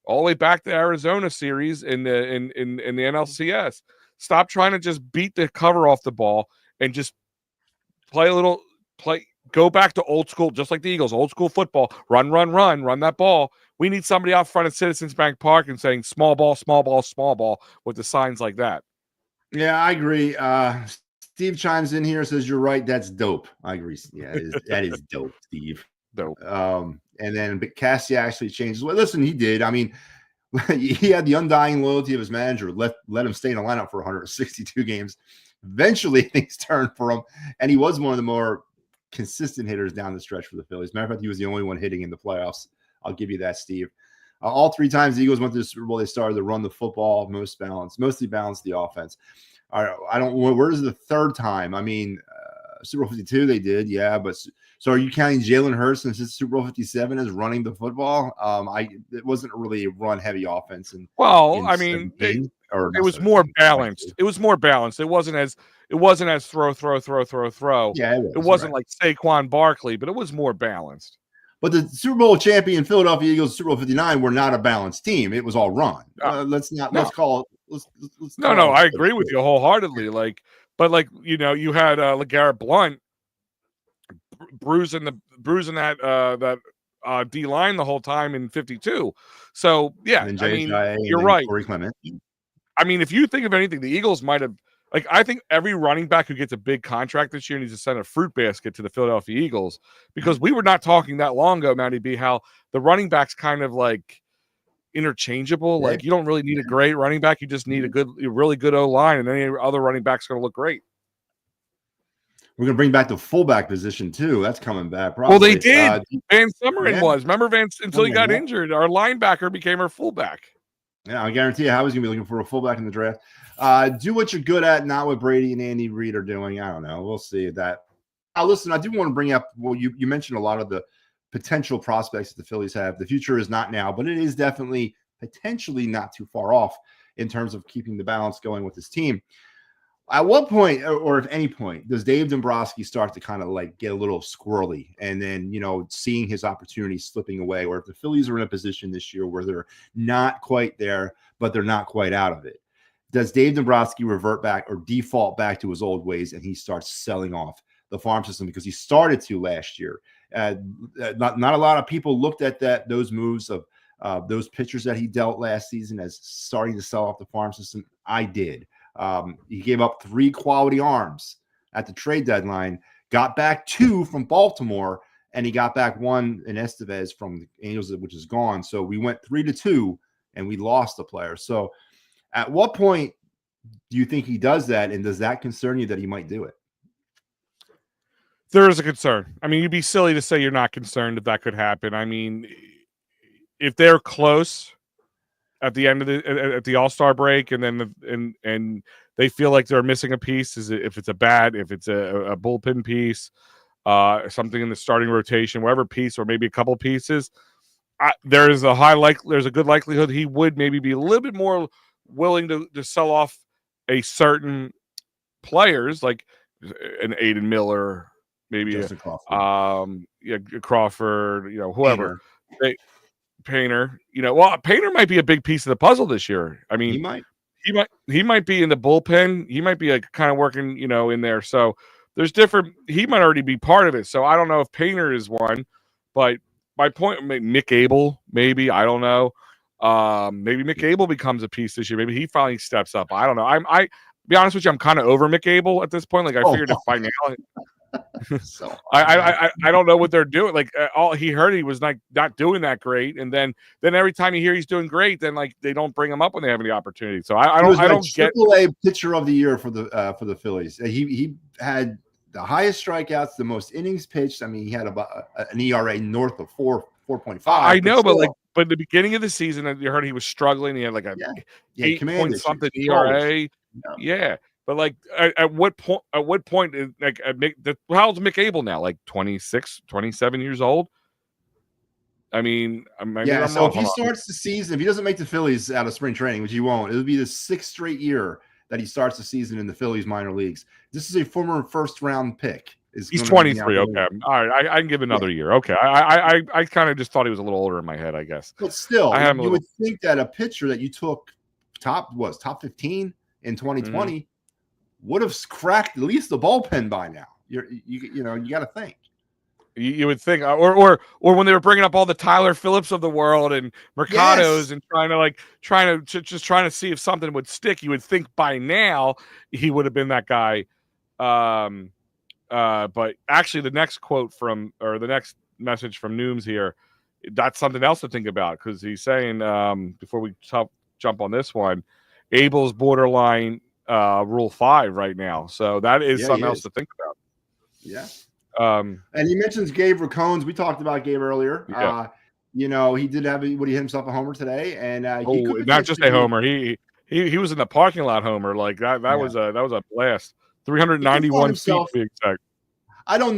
all the way back to the Arizona series in the NLCS. Stop trying to just beat the cover off the ball and just go back to old school, just like the Eagles, old school football. Run that ball. We need somebody out front at Citizens Bank Park and saying small ball, small ball, small ball with the signs like that. Yeah, I agree. Steve chimes in here and says, "You're right. That's dope." I agree. Yeah, that is dope, Steve. Dope. And then Cassie actually changes. Well, listen, he did. I mean, he had the undying loyalty of his manager, let him stay in the lineup for 162 games. Eventually, things turned for him, and he was one of the more consistent hitters down the stretch for the Phillies. Matter of fact, he was the only one hitting in the playoffs. I'll give you that, Steve. All 3 times the Eagles went to the Super Bowl, they started to run the football, mostly balanced the offense. I don't. Where's the third time? I mean, Super Bowl 52 they did, yeah. But so are you counting Jalen Hurts since it's Super Bowl 57 as running the football? It wasn't really a run heavy offense, and well, I mean, it was more balanced. It was more balanced. It wasn't as throw. Yeah, it wasn't like Saquon Barkley, but it was more balanced. But the Super Bowl champion Philadelphia Eagles Super Bowl 59 were not a balanced team. It was all run. Let's call it. No, I agree with you wholeheartedly. But you had LeGarrette Blount bruising that D line the whole time in 52. So yeah, I mean, you're right. I mean, if you think of anything, the Eagles might have. I think every running back who gets a big contract this year needs to send a fruit basket to the Philadelphia Eagles, because we were not talking that long ago, MattyB, how the running back's kind of like interchangeable. Yeah. Like, you don't really need a great running back. You just need a really good O-line, and any other running back's going to look great. We're going to bring back the fullback position too. That's coming back. Probably. Well, they did. Van Summerlin was. Remember until he got injured, our linebacker became our fullback. Yeah, I guarantee you, I was going to be looking for a fullback in the draft. Do what you're good at, not what Brady and Andy Reid are doing. I don't know. We'll see that. Listen, I do want to bring up, well, you mentioned a lot of the potential prospects that the Phillies have. The future is not now, but it is definitely potentially not too far off in terms of keeping the balance going with this team. At what point, or if any point, does Dave Dombrowski start to kind of like get a little squirrely, and then, seeing his opportunities slipping away? Or if the Phillies are in a position this year where they're not quite there, but they're not quite out of it, does Dave Dombrowski revert back or default back to his old ways, and he starts selling off the farm system? Because he started to last year. Not a lot of people looked at those moves of those pitchers that he dealt last season as starting to sell off the farm system. I did. He gave up 3 quality arms at the trade deadline, got back 2 from Baltimore, and he got back 1 in Estevez from the Angels, which is gone. So we went 3-2, and we lost a player. So at what point do you think he does that, and does that concern you that he might do it? There is a concern. I mean, you'd be silly to say you're not concerned if that could happen. I mean, if they're close at the end of the All-Star break, and then and they feel like they're missing a piece, if it's a bat, if it's a bullpen piece, something in the starting rotation, whatever piece, or maybe a couple pieces, there's a good likelihood he would maybe be a little bit more willing to sell off a certain players, like an Aiden Miller, maybe Crawford, whoever. Painter, Painter might be a big piece of the puzzle this year. I mean, he might be in the bullpen. He might be kind of working, in there. So there's he might already be part of it. So I don't know if Painter is one, but my point, Mick Abel, maybe, I don't know. Maybe Mick Abel becomes a piece this year. Maybe he finally steps up. I don't know. I be honest with you, I'm kind of over Mick Abel at this point. Like, I figured if finally. So I don't know what they're doing. Like, all he heard, he was like not doing that great, and then every time you hear he's doing great, then like they don't bring him up when they have any opportunity. So I don't get AAA pitcher of the year for the Phillies. He had the highest strikeouts, the most innings pitched. I mean, he had about an ERA north of 4.5. I know, but at the beginning of the season, you heard he was struggling. He had like a 8 something ERA. Yeah. But like, at what point? How old's Mick Abel now? Like 26, 27 years old. I mean, so if he starts the season, if he doesn't make the Phillies out of spring training, which he won't, it'll be the 6th straight year that he starts the season in the Phillies minor leagues. This is a former first-round pick. He's 23. Okay, all right. I can give another year. Okay, I kind of just thought he was a little older in my head, I guess. But still, you would think that a pitcher that you took top 15 in 2020 would have cracked at least the bullpen by now. You got to think. You would think, or when they were bringing up all the Tyler Phillips of the world and Mercados and trying to see if something would stick, you would think by now he would have been that guy. But actually, the next the next message from Nooms here, that's something else to think about, because he's saying, before we jump on this one, Abel's borderline Rule 5 right now, so that is something else to think about. Yeah. And he mentions Gabe Racones. We talked about Gabe earlier. Yeah. He did have he hit himself a homer today, and he could not just a homer. He was in the parking lot homer. Like that was a blast. 391 feet to be exact. I don't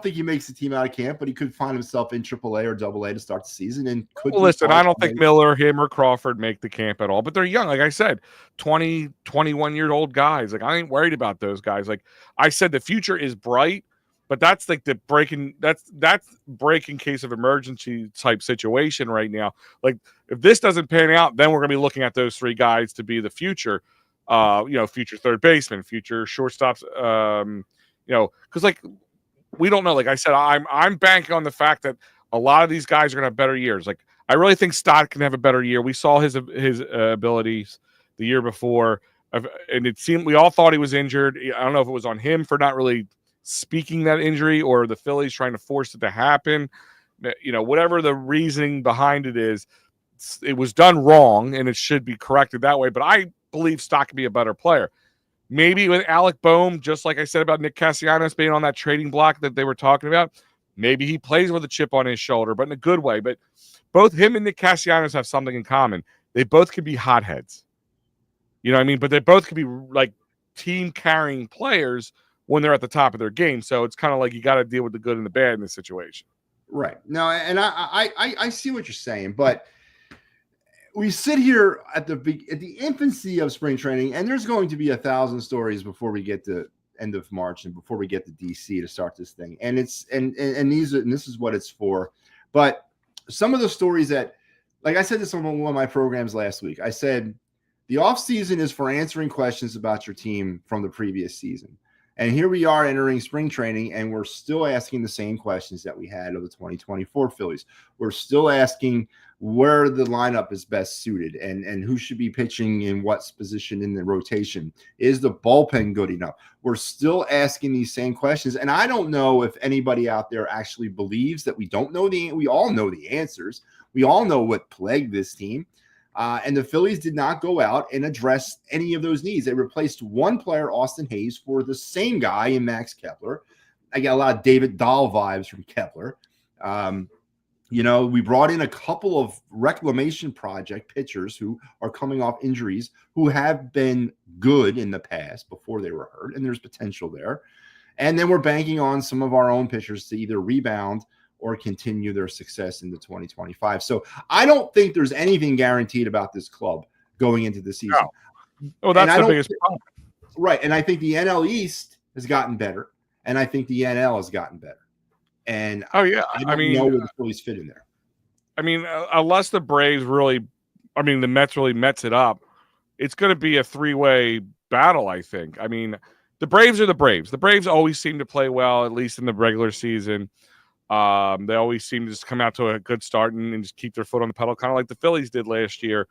think he makes the team out of camp, but he could find himself in AAA or AA to start the season. And could listen, I don't think Miller, him, or Crawford make the camp at all, but they're young. Like I said, 20, 21-year-old guys. Like I ain't worried about those guys. Like I said, the future is bright, but that's like the breaking case of emergency type situation right now. Like if this doesn't pan out, then we're gonna be looking at those three guys to be the future, future third baseman, future shortstops, because like we don't know. Like I said, I'm banking on the fact that a lot of these guys are gonna have better years. Like I really think Stott can have a better year. We saw his abilities the year before, and it seemed we all thought he was injured. I don't know if it was on him for not really speaking that injury or the Phillies trying to force it to happen. Whatever the reasoning behind it is, it was done wrong and it should be corrected that way. But I believe Stott can be a better player. Maybe with Alec Boehm, just like I said about Nick Castellanos being on that trading block that they were talking about, maybe he plays with a chip on his shoulder, but in a good way. But both him and Nick Castellanos have something in common. They both could be hotheads. You know what I mean? But they both could be like team carrying players when they're at the top of their game. So it's kind of like you got to deal with the good and the bad in this situation. Right. No, and I see what you're saying, but we sit here at the infancy of spring training, and there's going to be 1,000 stories before we get to end of March and before we get to DC to start this thing. And this is what it's for. But some of the stories that, like I said this on one of my programs last week, I said the offseason is for answering questions about your team from the previous season. And here we are entering spring training, and we're still asking the same questions that we had of the 2024 Phillies. We're still asking where the lineup is best suited and who should be pitching in what position in the rotation. Is the bullpen good enough? We're still asking these same questions. And I don't know if anybody out there actually believes that we don't know we all know the answers. We all know what plagued this team. And the Phillies did not go out and address any of those needs. They replaced one player, Austin Hayes, for the same guy in Max Kepler. I got a lot of David Dahl vibes from Kepler. We brought in a couple of reclamation project pitchers who are coming off injuries who have been good in the past before they were hurt, and there's potential there. And then we're banking on some of our own pitchers to either rebound or continue their success into 2025. So I don't think there's anything guaranteed about this club going into the season. No. Oh, that's the biggest problem. Right. And I think the NL East has gotten better, and I think the NL has gotten better. And I don't know where the Phillies fit in there. I mean, unless the Braves the Mets really Mets it up, it's going to be a three-way battle, I think. I mean, the Braves are the Braves. The Braves always seem to play well, at least in the regular season. They always seem to just come out to a good start and just keep their foot on the pedal, kind of like the Phillies did last year.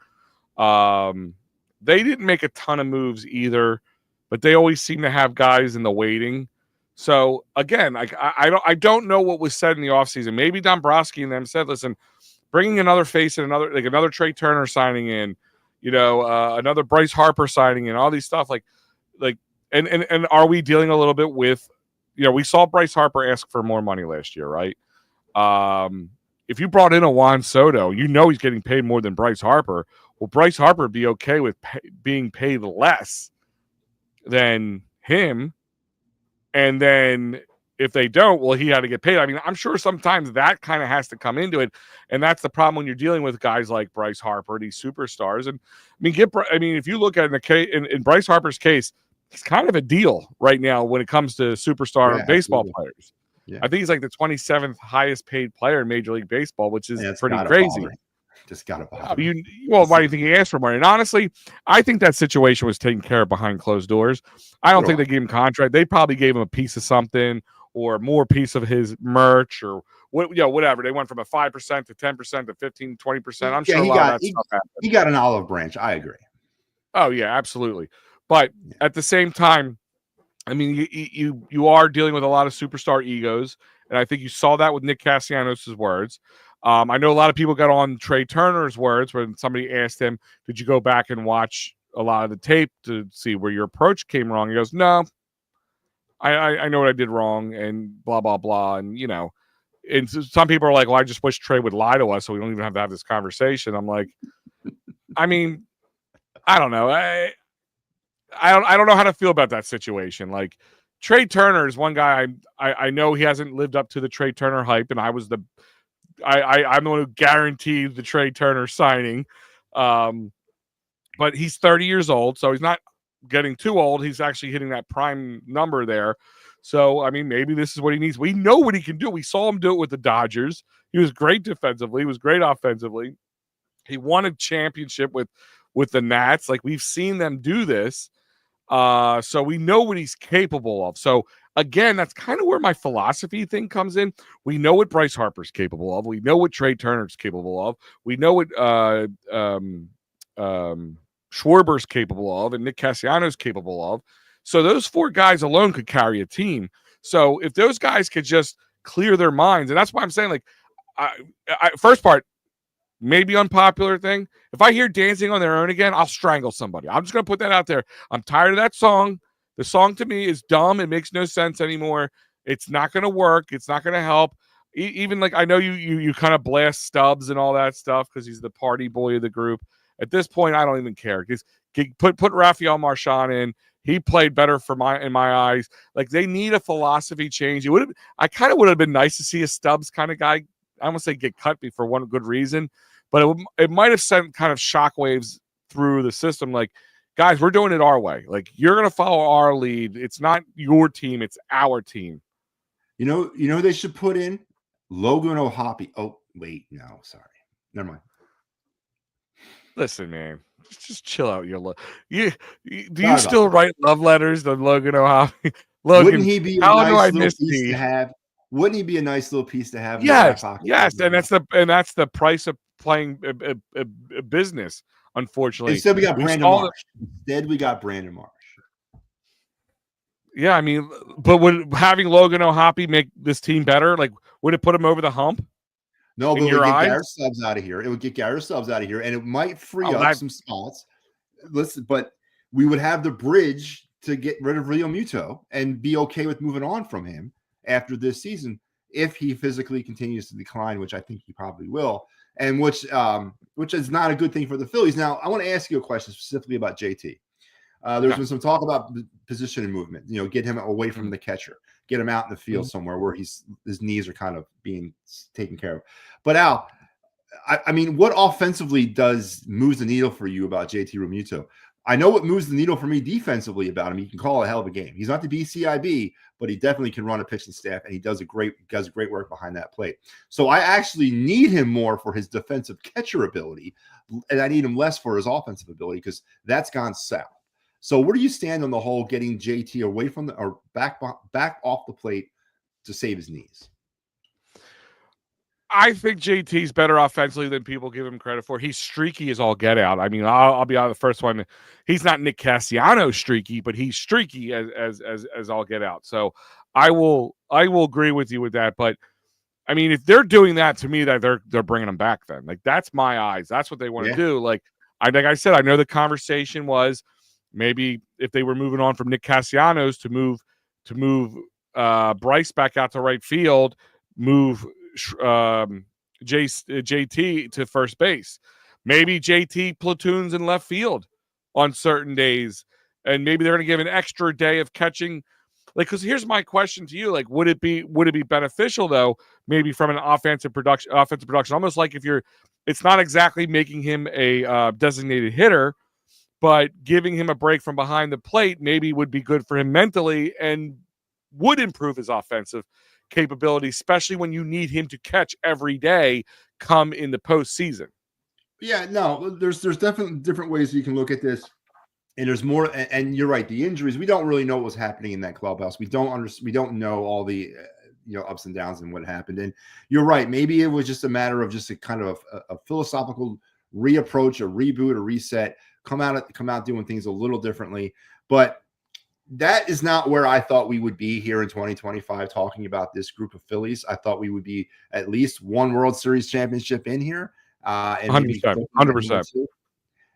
They didn't make a ton of moves either, but they always seem to have guys in the waiting. So again, I don't know what was said in the offseason. Maybe Dombrowski and them said, listen, bringing another face and another Trey Turner signing in, another Bryce Harper signing in, all these stuff and are we dealing a little bit with, we saw Bryce Harper ask for more money last year, right? If you brought in a Juan Soto, he's getting paid more than Bryce Harper. Will Bryce Harper be okay with being paid less than him? And then if they don't, well, he had to get paid. I mean, I'm sure sometimes that kind of has to come into it. And that's the problem when you're dealing with guys like Bryce Harper, these superstars. And if you look at in Bryce Harper's case, he's kind of a deal right now when it comes to superstar baseball players. Yeah. I think he's like the 27th highest paid player in Major League Baseball, which is pretty crazy. Just got to bother. Why do you think he asked for money? And honestly, I think that situation was taken care of behind closed doors. I don't think they gave him a contract. They probably gave him a piece of something or more piece of his merch or whatever. They went from a 5% to 10% to 15, 20%. I'm sure a lot of that stuff happened. He got an olive branch. I agree. Oh, yeah, absolutely. But at the same time, I mean, you are dealing with a lot of superstar egos, and I think you saw that with Nick Castellanos' words. I know a lot of people got on Trey Turner's words when somebody asked him, did you go back and watch a lot of the tape to see where your approach came wrong? He goes, no, I know what I did wrong and blah, blah, blah. And, and some people are like, well, I just wish Trey would lie to us so we don't even have to have this conversation. I'm like, I mean, I don't know. I don't know how to feel about that situation. Like, Trey Turner is one guy I know he hasn't lived up to the Trey Turner hype, and I'm the one who guaranteed the Trey Turner signing. But he's 30 years old, so he's not getting too old. He's actually hitting that prime number there. So, I mean, maybe this is what he needs. We know what he can do. We saw him do it with the Dodgers. He was great defensively. He was great offensively. He won a championship with the Nats. Like, we've seen them do this. So we know what he's capable of. So, again, that's kind of where my philosophy thing comes in. We know what Bryce Harper's capable of. We know what Trey Turner's capable of. We know what Schwarber's capable of and Nick Castellanos capable of. So those four guys alone could carry a team. So if those guys could just clear their minds, and that's why I'm saying, like, first part, maybe unpopular thing. If I hear Dancing on Their Own again, I'll strangle somebody. I'm just going to put that out there. I'm tired of that song. The song to me is dumb. It makes no sense anymore. It's not going to work. It's not going to help. Even like, I know you kind of blast Stubbs and all that stuff because he's the party boy of the group. At this point, I don't even care. Because put Rafael Marchand in. He played better in my eyes. Like, they need a philosophy change. I kind of would have been nice to see a Stubbs kind of guy. I won't say get cut for one good reason, but it might have sent kind of shockwaves through the system. Like, guys, we're doing it our way. Like, you're going to follow our lead. It's not your team. It's our team. You know, they should put in Logan O'Hoppe. Oh, wait, no, sorry. Never mind. Listen, man, just chill out. Do you still write love letters to Logan O'Hoppe? Logan, wouldn't he be a nice little piece to have? Wouldn't he be a nice little piece to have? Yes, and that's the price of playing a business. Unfortunately, instead we got Brandon Marsh. Yeah, I mean, but would having Logan O'Hoppe make this team better? Like, would it put him over the hump? No, but it would get Garrett Stubbs out of here. It would get Garrett Stubbs out of here, and it might free up some spots. Listen, but we would have the bridge to get rid of Real Muto and be okay with moving on from him after this season if he physically continues to decline, which I think he probably will, and which is not a good thing for the Phillies. Now, I want to ask you a question specifically about JT. There's been some talk about the position and movement. You know, get him away from the catcher, get him out in the field somewhere where his knees are kind of being taken care of. But Al, I mean, what offensively moves the needle for you about JT Realmuto? I know what moves the needle for me defensively about him. He can call a hell of a game. He's not the BCIB, but he definitely can run a pitching staff, and he does great work behind that plate. So I actually need him more for his defensive catcher ability, and I need him less for his offensive ability because that's gone south. So where do you stand on the whole getting JT away from or back off the plate to save his knees? I think JT's better offensively than people give him credit for. He's streaky as all get out. I mean, I'll be out the first one. He's not Nick Castellanos streaky, but he's streaky as all get out. So I will agree with you with that. But I mean, if they're doing that, to me, that they're bringing him back. Then, like, that's my eyes. That's what they want to do. Like I said, I know the conversation was maybe if they were moving on from Nick Castellanos to move Bryce back out to right field, move JT to first base. Maybe JT platoons in left field on certain days, and maybe they're going to give an extra day of catching. Like, because here's my question to you: like, would it be beneficial though? Maybe from an offensive production, almost like it's not exactly making him a designated hitter, but giving him a break from behind the plate maybe would be good for him mentally and would improve his offensive capability, especially when you need him to catch every day come in the postseason. Yeah, no, there's definitely different ways you can look at this. And there's more, and you're right. The injuries, we don't really know what was happening in that clubhouse. We don't know all the ups and downs and what happened. And you're right. Maybe it was just a matter of just a kind of a philosophical reapproach, a reboot, a reset. Come out doing things a little differently. But that is not where I thought we would be here in 2025 talking about this group of Phillies. I thought we would be at least one World Series championship in here. And 100%.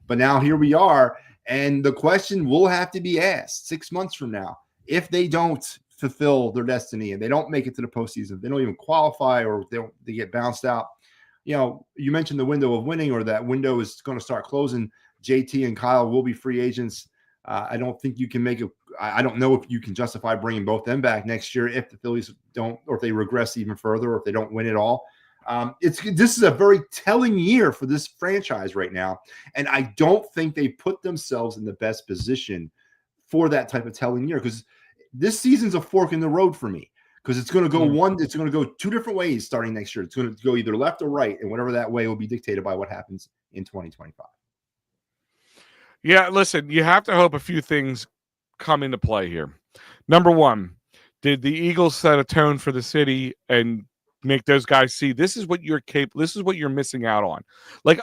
But now here we are. And the question will have to be asked 6 months from now. If they don't fulfill their destiny and they don't make it to the postseason, they don't even qualify, or they get bounced out. You mentioned the window of winning, or that window is going to start closing. JT and Kyle will be free agents. I don't think you can make I don't know if you can justify bringing both them back next year if the Phillies don't, or if they regress even further, or if they don't win it all. This is a very telling year for this franchise right now, and I don't think they put themselves in the best position for that type of telling year, because this season's a fork in the road for me, because it's going to go it's going to go two different ways starting next year. It's going to go either left or right, and whatever that way will be dictated by what happens in 2025. Yeah, listen, you have to hope a few things come into play here. Number one, did the Eagles set a tone for the city and make those guys see this is what you're capable, this is what you're missing out on? Like,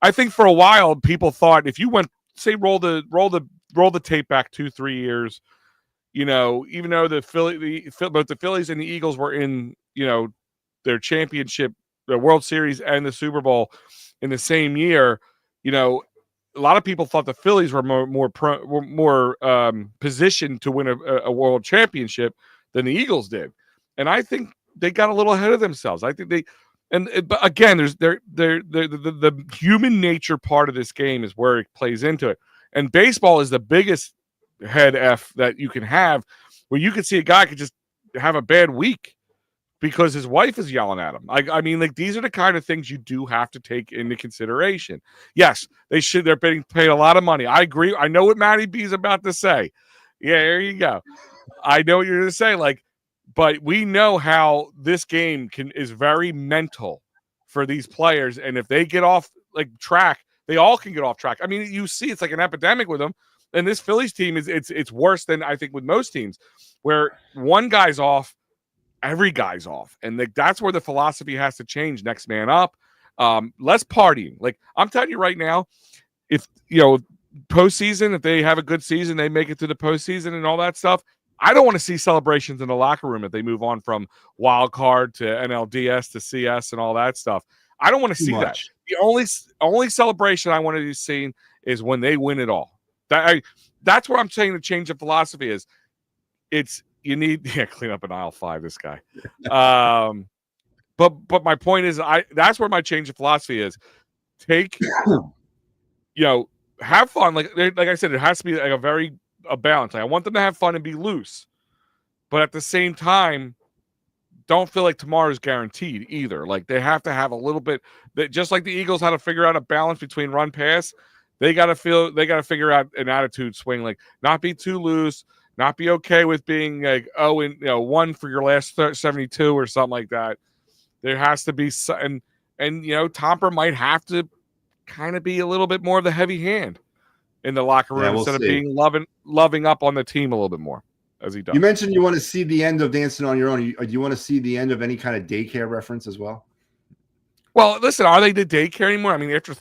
I think for a while people thought if you went, say, roll the tape back 2-3 years, even though both the Phillies and the Eagles were in, their championship, the World Series and the Super Bowl in the same year, a lot of people thought the Phillies were more positioned to win a world championship than the Eagles did, and I think they got a little ahead of themselves. I think but again, there's the human nature part of this game is where it plays into it, and baseball is the biggest head F that you can have, where you can see a guy could just have a bad week because his wife is yelling at him. I mean, like, these are the kind of things you do have to take into consideration. Yes, they're being paid a lot of money. I agree. I know what MattyB is about to say. Yeah, there you go. I know what you're going to say. But we know how this game is very mental for these players. And if they get off track, they all can get off track. I mean, you see, it's like an epidemic with them. And this Phillies team it's worse than I think with most teams, where one guy's off, every guy's off, and that's where the philosophy has to change. Next man up, less partying. Like, I'm telling you right now, if postseason, if they have a good season, they make it to the postseason and all that stuff, I don't want to see celebrations in the locker room if they move on from wild card to NLDS to CS and all that stuff. I don't want to see that. The only celebration I want to be seeing is when they win it all. That's where I'm saying the change of philosophy is. You need clean up in aisle 5. This guy, but my point is, that's where my change of philosophy is. Take, have fun. Like I said, it has to be like a balance. Like, I want them to have fun and be loose, but at the same time, don't feel like tomorrow's guaranteed either. Like, they have to have a little bit. Just like the Eagles had to figure out a balance between run pass, they got to figure out an attitude swing. Like, not be too loose. Not be okay with being like 1 for your last 72 or something like that. There has to be and Tomper might have to kind of be a little bit more of the heavy hand in the locker room instead of being loving up on the team a little bit more as he does. You mentioned you want to see the end of Dancing on Your Own. Do you want to see the end of any kind of daycare reference as well? Well, listen, are they the daycare anymore? I mean, after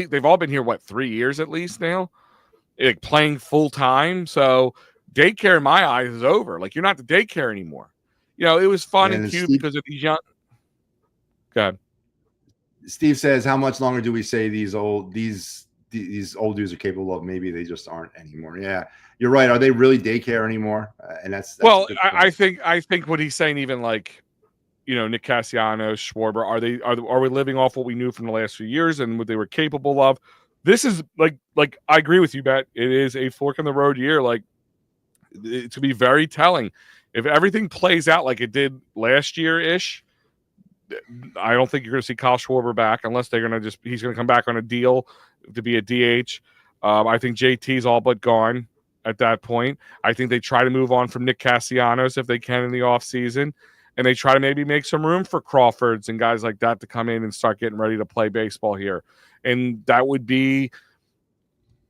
they've all been here 3 years at least now, playing full time. So daycare in my eyes is over. Like, you're not the daycare anymore. It was fun and cute because of these young. Go ahead. Steve says, how much longer do we say these old dudes are capable of? Maybe they just aren't anymore. Yeah, you're right. Are they really daycare anymore? And that's well, I think what he's saying, even like, Nick Castellanos, Schwarber, are we living off what we knew from the last few years and what they were capable of? This is like I agree with you, Matt. It is a fork in the road year. Like, to be very telling. If everything plays out like it did last year-ish, I don't think you're going to see Kyle Schwarber back unless he's going to come back on a deal to be a DH. I think JT's all but gone at that point. I think they try to move on from Nick Castellanos if they can in the offseason, and they try to maybe make some room for Crawfords and guys like that to come in and start getting ready to play baseball here. And that would be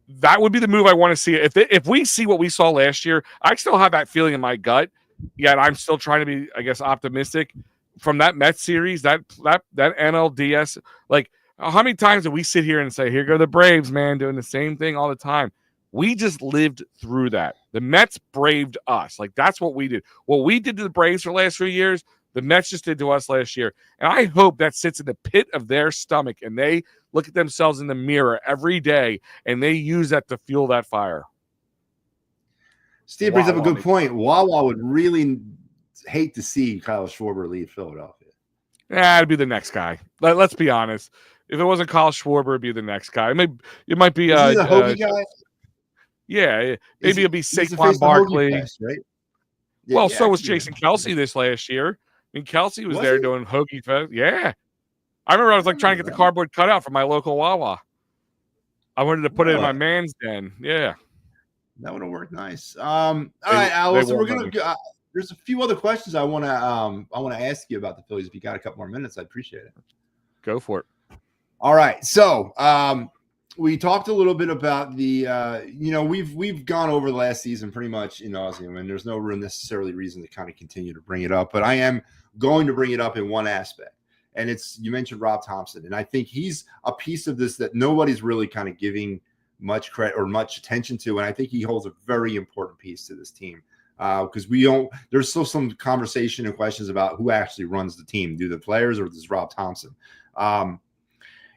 the move I want to see. If we see what we saw last year, I still have that feeling in my gut. Yet I'm still trying to be, I guess, optimistic from that Mets series. That NLDS. Like, how many times do we sit here and say, "Here go the Braves, man, doing the same thing all the time"? We just lived through that. The Mets braved us. Like, that's what we did. What we did to the Braves for the last few years, the Mets just did to us last year. And I hope that sits in the pit of their stomach and they look at themselves in the mirror every day and they use that to fuel that fire. Steve brings up a good point. Wawa would really hate to see Kyle Schwarber leave Philadelphia. Yeah, it'd be the next guy. Let's be honest. If it wasn't Kyle Schwarber, it'd be the next guy. It might be a Hoagie guy. Yeah, maybe it'll be He's the face Saquon of the Hoagie Barkley. Fest, right? Well, so was Yeah. Jason Kelsey this last year. I mean, Kelsey was Was there he? doing Hoagie Fest. Yeah. I remember I was like trying to get the cardboard cutout from my local Wawa. I wanted to put it in my man's den. Yeah. That would have worked nice. All right, Al. So we're gonna. There's a few other questions I want to ask you about the Phillies. If you got a couple more minutes, I'd appreciate it. Go for it. All right. So we talked a little bit about the. We've gone over the last season pretty much in nauseam, and there's no real necessarily reason to kind of continue to bring it up. But I am going to bring it up in one aspect, and it's you mentioned Rob Thompson, and I think he's a piece of this that nobody's really kind of giving much credit or much attention to, and I think he holds a very important piece to this team because there's still some conversation and questions about who actually runs the team. Do the players or does Rob Thompson?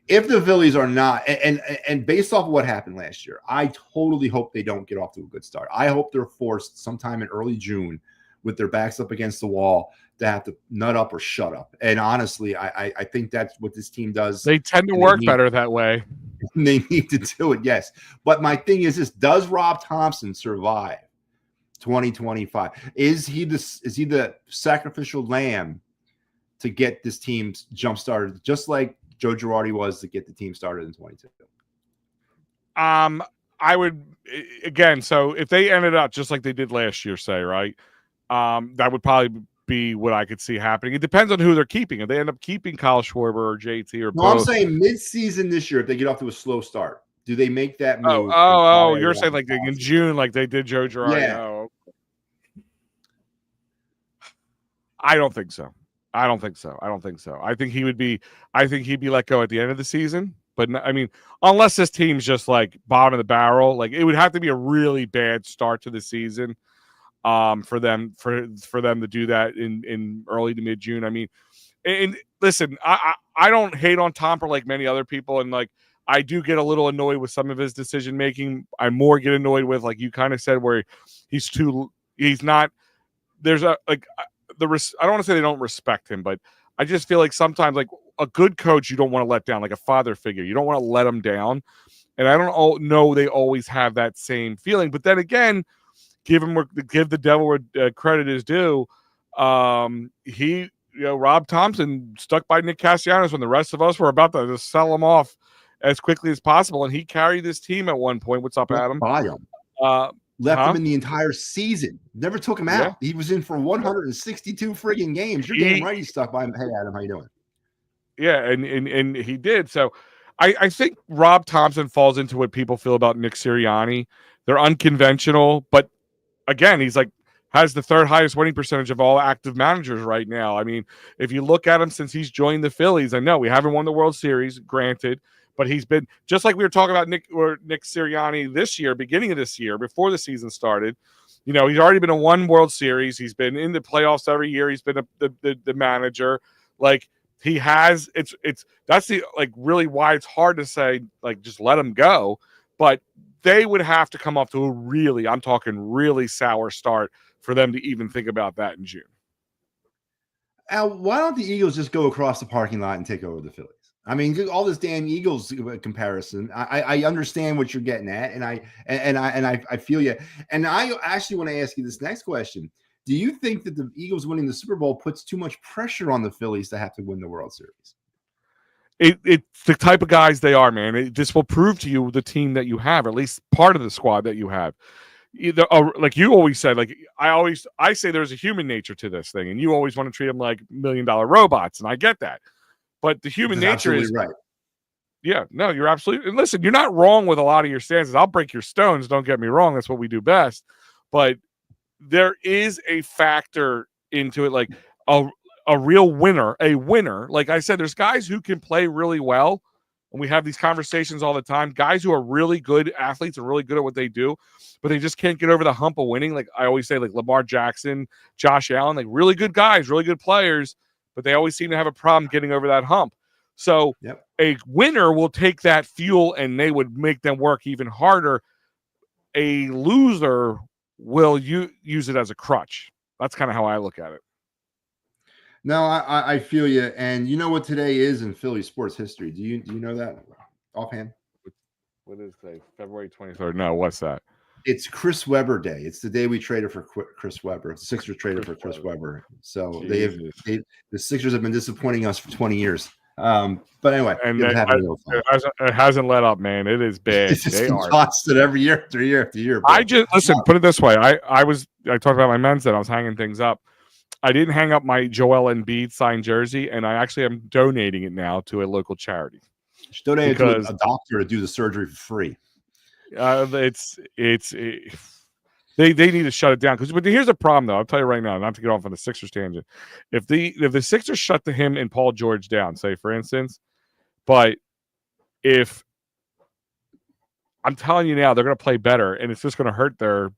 If the Phillies are not, and based off of what happened last year, I totally hope they don't get off to a good start. I hope they're forced sometime in early June with their backs up against the wall to have to nut up or shut up. And honestly, I think that's what this team does. They tend to work better that way. They need to do it, yes. But my thing is this: does Rob Thompson survive 2025? Is he the sacrificial lamb to get this team jump started, just like Joe Girardi was to get the team started in 22? I would again. So if they ended up just like they did last year, say right, that would probably be what I could see happening. It depends on who they're keeping. If they end up keeping Kyle Schwarber or JT or both. I'm saying mid-season this year, if they get off to a slow start, do they make that move? You're saying like in June, like they did Joe Girardi? Yeah. Oh, I don't think so. I think he'd be let go at the end of the season. But I mean, unless this team's just like bottom of the barrel, like it would have to be a really bad start to the season. For them to do that in early to mid June. I mean, and listen, I don't hate on Tomper like many other people, and like I do get a little annoyed with some of his decision making. I more get annoyed with, like you kind of said, where he's not. There's I don't want to say they don't respect him, but I just feel like sometimes like a good coach you don't want to let down, like a father figure, you don't want to let him down, and I don't know they always have that same feeling. But then again, give the devil where credit is due. Rob Thompson stuck by Nick Castellanos when the rest of us were about to just sell him off as quickly as possible, and he carried this team at one point. What's up, Adam? Left him in the entire season. Never took him out. He was in for 162 friggin' games. You're damn right he stuck by him. Hey, Adam, how you doing? Yeah, and he did. So I think Rob Thompson falls into what people feel about Nick Sirianni. They're unconventional, but again, he's like has the third highest winning percentage of all active managers right now. I mean, if you look at him since he's joined the Phillies, I know we haven't won the World Series, granted, but he's been just like we were talking about Nick Sirianni this year, beginning of this year, before the season started. He's already been in one World Series. He's been in the playoffs every year. He's been the manager. Like he has. That's the like really why it's hard to say like just let him go, but they would have to come up to a really sour start for them to even think about that in June. Al, why don't the Eagles just go across the parking lot and take over the Phillies? I mean, all this damn Eagles comparison. I understand what you're getting at, and I feel you. And I actually want to ask you this next question: do you think that the Eagles winning the Super Bowl puts too much pressure on the Phillies to have to win the World Series? It's the type of guys they are, man. This will prove to you the team that you have, or at least part of the squad that you have. Either, like you always said, like I say there's a human nature to this thing, and you always want to treat them like $1 million robots, and I get that. But the human nature is right. Yeah, no, you're absolutely. And listen, you're not wrong with a lot of your stances. I'll break your stones. Don't get me wrong. That's what we do best. But there is a factor into it, like a real winner, like I said, there's guys who can play really well, and we have these conversations all the time. Guys who are really good athletes and really good at what they do, but they just can't get over the hump of winning. Like I always say, like Lamar Jackson, Josh Allen, like really good guys, really good players, but they always seem to have a problem getting over that hump. So a winner will take that fuel and they would make them work even harder. A loser will use it as a crutch. That's kind of how I look at it. No, I feel you. And you know what today is in Philly sports history? Do you know that offhand? What is today? February 23rd. No, what's that? It's Chris Webber Day. It's the day we traded for Chris Webber. The Sixers traded for Chris Webber. So the Sixers have been disappointing us for 20 years. But anyway, and it hasn't let up, man. It is bad. It's just constant every year after year after year. I just listen. Put it this way: I talked about my men's that I was hanging things up. I didn't hang up my Joel Embiid signed jersey, and I actually am donating it now to a local charity. Donate it to a doctor to do the surgery for free. They need to shut it down but here's the problem though. I'll tell you right now, not to get off on the Sixers tangent. If the Sixers shut him and Paul George down, say for instance, but if I'm telling you now, they're going to play better, and it's just going to hurt their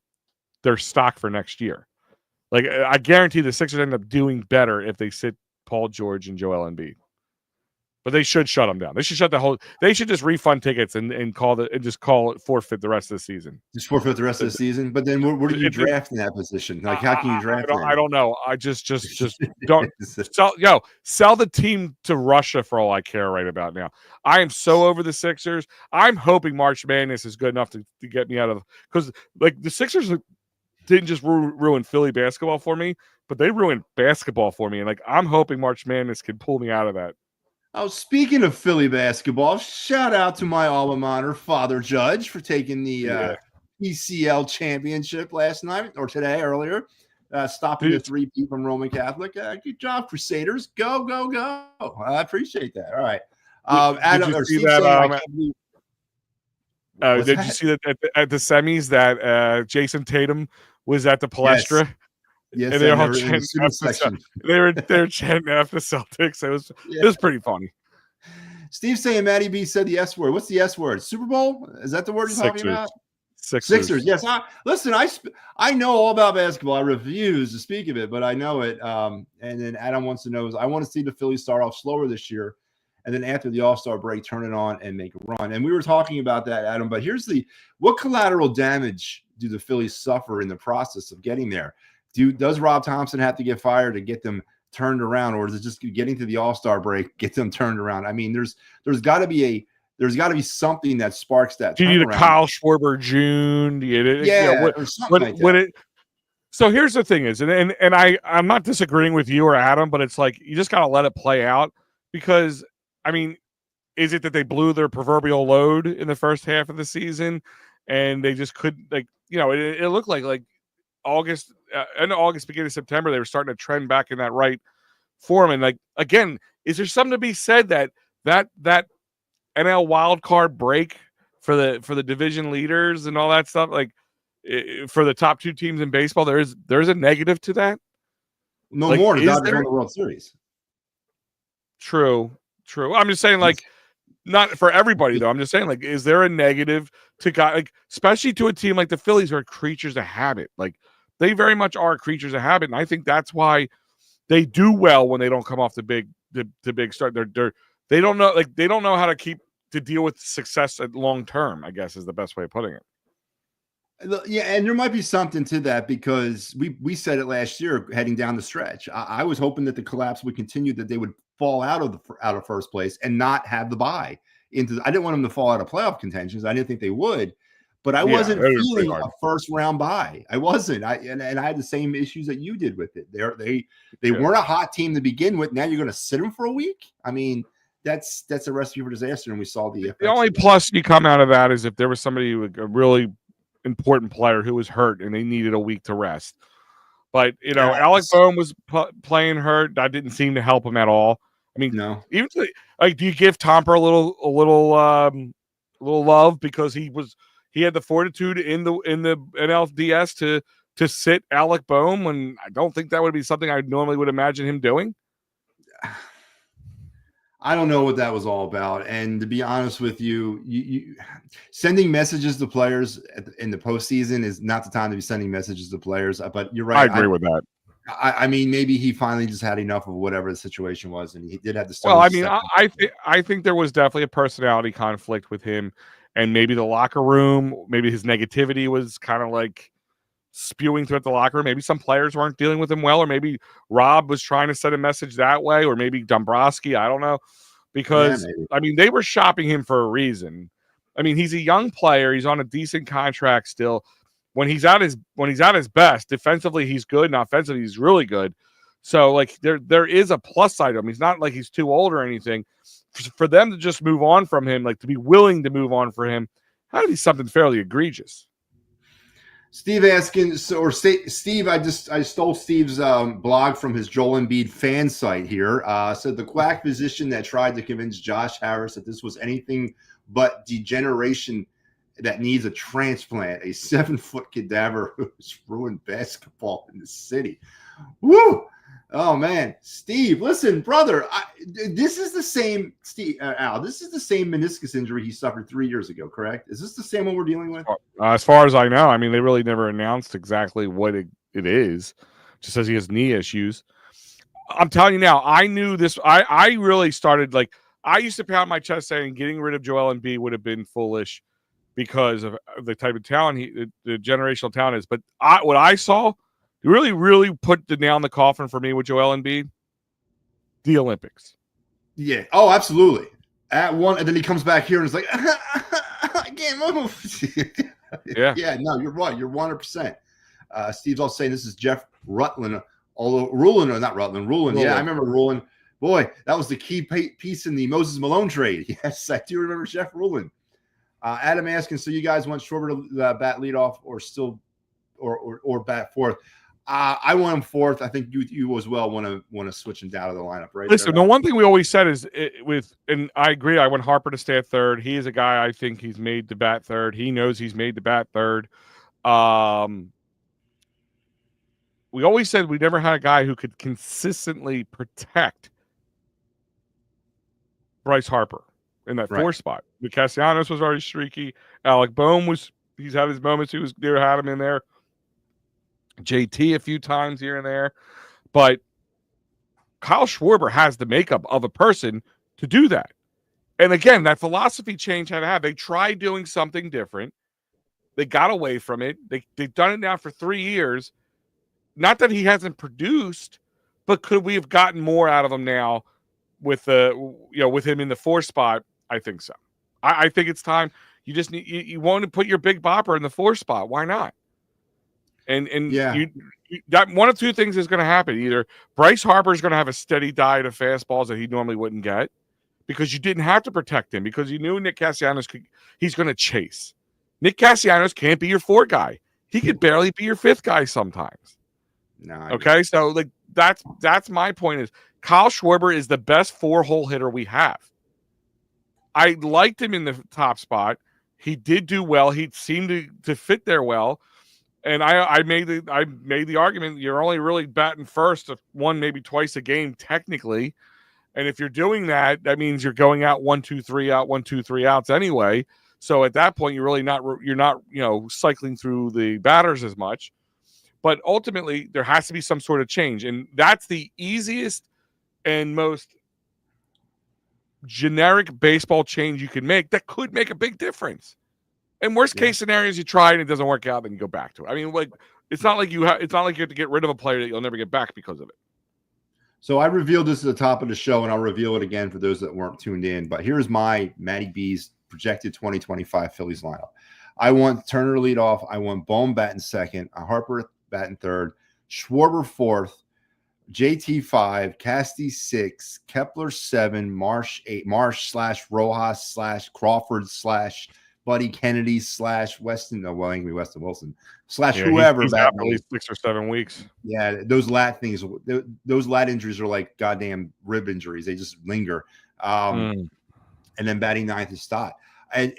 stock for next year. Like I guarantee the Sixers end up doing better if they sit Paul George and Joel Embiid. But they should shut them down. They should they should just refund tickets and call it forfeit the rest of the season. Just forfeit the rest of the season. But then where do you draft in that position? Like how can you draft? I don't know. I just don't sell the team to Russia for all I care right about now. I am so over the Sixers. I'm hoping March Madness is good enough to get me out of, because like the Sixers didn't just ruin Philly basketball for me, but they ruined basketball for me. And like I'm hoping March Madness can pull me out of that. Oh, speaking of Philly basketball, shout out to my alma mater, Father Judge, for taking the ECL championship last night or earlier, stopping the 3-peat from Roman Catholic. Good job, Crusaders. Go, go, go. I appreciate that. All right. Did you see that? Did you see that at the semis that Jason Tatum was at the Palestra? Yes, and they were chanting after the Celtics. It was pretty funny. Steve saying MattyB said the S word. What's the S word? Super Bowl? Is that the word you're talking about? Sixers. Yes. Listen, I know all about basketball. I refuse to speak of it, but I know it. And then Adam wants to know, I want to see the Phillies start off slower this year, and then after the All-Star break, turn it on and make a run. And we were talking about that, Adam. But here's what collateral damage do the Phillies suffer in the process of getting there? Does Rob Thompson have to get fired to get them turned around, or is it just getting to the All-Star break, get them turned around? I mean, there's got to be something that sparks that. Do you need a Kyle Schwarber June? Or something like that. So here's the thing is, and I'm not disagreeing with you or Adam, but it's like you just got to let it play out, because I mean, is it that they blew their proverbial load in the first half of the season and they just couldn't, like, it looked like August, end of August, beginning of September, they were starting to trend back in that right form. And like, again, is there something to be said that NL wild card break for the division leaders and all that stuff, like for the top two teams in baseball, there's a negative to that? No, like, more to win the World Series. True. I'm just saying, like, not for everybody though. I'm just saying, like, is there a negative to guy, like, especially to a team like the Phillies who are creatures of habit? Like, they very much are creatures of habit, and I think that's why they do well when they don't come off the big start. They don't know how to deal with success at long term, I guess is the best way of putting it. Yeah, and there might be something to that, because we said it last year heading down the stretch. I was hoping that the collapse would continue, that they would fall out of first place and not have the bye into. I didn't want them to fall out of playoff contentions. I didn't think they would, but I wasn't feeling a first round bye. I wasn't. I had the same issues that you did with it. They weren't a hot team to begin with. Now you're going to sit them for a week. I mean, that's a recipe for disaster. And we saw the only plus you come out of that is if there was somebody a really important player who was hurt and they needed a week to rest. But Alec Boehm was playing hurt. That didn't seem to help him at all. I mean, no. Even like, do you give Tomper a little love because he had the fortitude in the NLDS to sit Alec Boehm, when I don't think that would be something I normally would imagine him doing? I don't know what that was all about. And to be honest with you, you sending messages to players in the postseason is not the time to be sending messages to players. But you're right. I agree with that. I mean, maybe he finally just had enough of whatever the situation was, and he did have to. Well, I mean, I think there was definitely a personality conflict with him, and maybe the locker room, maybe his negativity was kind of like spewing throughout the locker room. Maybe some players weren't dealing with him well, or maybe Rob was trying to send a message that way, or maybe Dombrowski. I don't know, because I mean, they were shopping him for a reason. I mean, he's a young player. He's on a decent contract still. when he's at his best, defensively he's good, and offensively he's really good. So like there is a plus side to him. He's not like he's too old or anything. For them to just move on from him, like to be willing to move on for him, had to be something fairly egregious. Steve asking, Steve, I stole Steve's blog from his Joel Embiid fan site here. Said the quack physician that tried to convince Josh Harris that this was anything but degeneration that needs a transplant, a 7-foot cadaver who's ruined basketball in the city. Woo! Oh man, Steve, listen, brother, this is the same Al. This is the same meniscus injury he suffered 3 years ago, correct? Is this the same one we're dealing with? As far as I know, I mean, they really never announced exactly what it is. Just says he has knee issues. I'm telling you now, I knew this. I really started like I used to pound my chest saying getting rid of Joel Embiid would have been foolish because of the type of talent the generational talent is. But what I saw really put the nail in the coffin for me with Joel Embiid, the Olympics. Yeah. Oh, absolutely. At one, and then he comes back here and is like, I can't move. Yeah. No, you're right. You're 100%. Steve's all saying this is Jeff Rutland, although Rulin. Yeah, I remember Rulin. Boy, that was the key piece in the Moses Malone trade. Yes, I do remember Jeff Rulin. Adam asking, so you guys want Schwarber to bat leadoff or still or bat fourth? I want him fourth. I think you as well want to switch him down to the lineup, right? Listen, the one thing we always said is and I agree. I want Harper to stay at third. He is a guy I think he's made to bat third. He knows he's made to bat third. We always said we never had a guy who could consistently protect Bryce Harper in that fourth spot. Castellanos was already streaky. Alec Boehm he's had his moments. They had him in there. JT a few times here and there, but Kyle Schwarber has the makeup of a person to do that. And again, that philosophy change had to have. They tried doing something different. They got away from it. They've done it now for 3 years. Not that he hasn't produced, but could we have gotten more out of him now with with him in the fourth spot? I think so. I think it's time. You just need you want to put your big bopper in the fourth spot. Why not? And that one of two things is going to happen. Either Bryce Harper is going to have a steady diet of fastballs that he normally wouldn't get because you didn't have to protect him because you knew Nick Castellanos he's going to chase. Nick Castellanos can't be your fourth guy. He could barely be your fifth guy sometimes. No. Okay, so like that's my point is Kyle Schwarber is the best 4-hole hitter we have. I liked him in the top spot. He did do well. He seemed to fit there well. And I made the argument you're only really batting first one maybe twice a game technically, and if you're doing that, that means you're going out 1 2 3 out 1 2 3 outs anyway. So at that point you're not cycling through the batters as much. But ultimately there has to be some sort of change, and that's the easiest and most generic baseball change you can make that could make a big difference. And worst case scenarios, you try and it doesn't work out, then you go back to it. I mean, like it's not like you have to get rid of a player that you'll never get back because of it. So I revealed this at the top of the show, and I'll reveal it again for those that weren't tuned in. But here's my MattyB's projected 2025 Phillies lineup. I want Turner lead off. I want Boehm batting second. Harper batting third. Schwarber fourth. JT 5, Casty 6, Kepler 7, Marsh 8, Marsh/Rojas/ Crawford/ Buddy Kennedy / Weston. No, well, Angry Weston Wilson / whoever. He's out at least 6 or 7 weeks. Yeah, those lat things, those lat injuries are like goddamn rib injuries. They just linger. And then batting ninth is Stott. And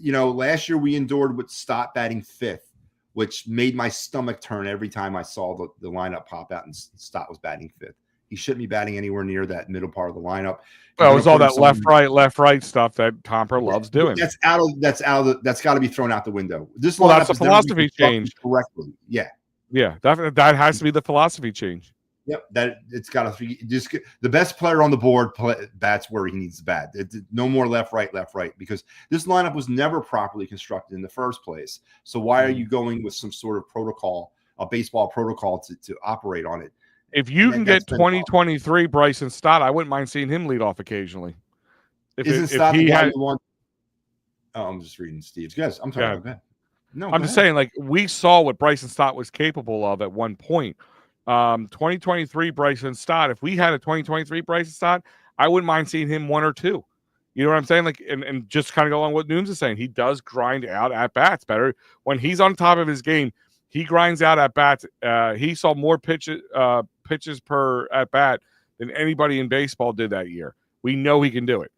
last year we endured with Stott batting fifth, which made my stomach turn every time I saw the lineup pop out and Stott was batting fifth. He shouldn't be batting anywhere near that middle part of the lineup. Well, it was all that left right stuff that Harper loves doing. That's got to be thrown out the window. This that's a philosophy change. Correctly, yeah. That has to be the philosophy change. Yep, that it's got to just the best player on the board bats where he needs to bat. No more left right because this lineup was never properly constructed in the first place. So why are you going with some sort of protocol, a baseball protocol to operate on it? If you can get 2023 Bryson Stott, I wouldn't mind seeing him lead off occasionally. Isn't Stott the guy you want? Oh, I'm just reading Steve's. Guys, I'm talking about that. No, I'm just saying, like, we saw what Bryson Stott was capable of at one point. 2023 Bryson Stott, if we had a 2023 Bryson Stott, I wouldn't mind seeing him 1 or 2. You know what I'm saying? Like, and just kind of go on what Nooms is saying. He does grind out at bats better. When he's on top of his game, he grinds out at bats. He saw more pitches per at bat than anybody in baseball did that year. We know he can do it.